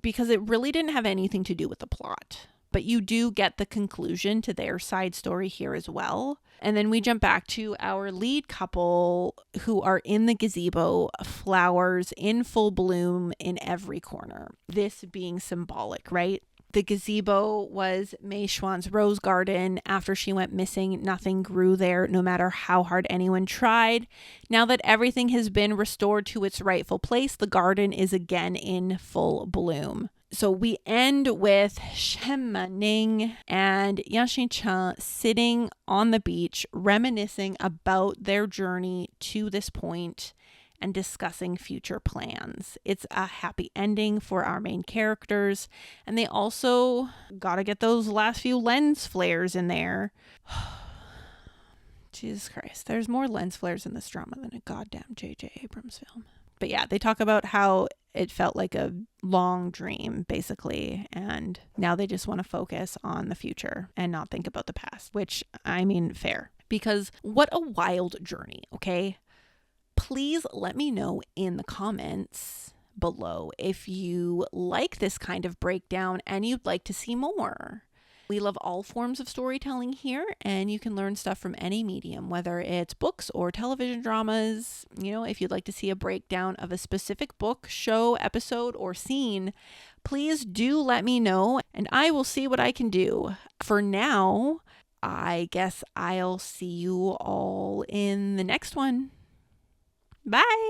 Speaker 1: because it really didn't have anything to do with the plot. But you do get the conclusion to their side story here as well. And then we jump back to our lead couple who are in the gazebo, flowers in full bloom in every corner. This being symbolic, right? The gazebo was Mei Xuan's rose garden. After she went missing, nothing grew there, no matter how hard anyone tried. Now that everything has been restored to its rightful place, the garden is again in full bloom. So we end with Shen Maning and Yang Xin-chan sitting on the beach, reminiscing about their journey to this point and discussing future plans. It's a happy ending for our main characters, and they also got to get those last few lens flares in there. Jesus Christ, there's more lens flares in this drama than a goddamn J.J. Abrams film. But yeah, they talk about how it felt like a long dream, basically. And now they just want to focus on the future and not think about the past, which, I mean, fair. Because what a wild journey, okay? Please let me know in the comments below if you like this kind of breakdown and you'd like to see more. We love all forms of storytelling here, and you can learn stuff from any medium, whether it's books or television dramas. You know, if you'd like to see a breakdown of a specific book, show, episode, or scene, please do let me know, and I will see what I can do. For now, I guess I'll see you all in the next one. Bye!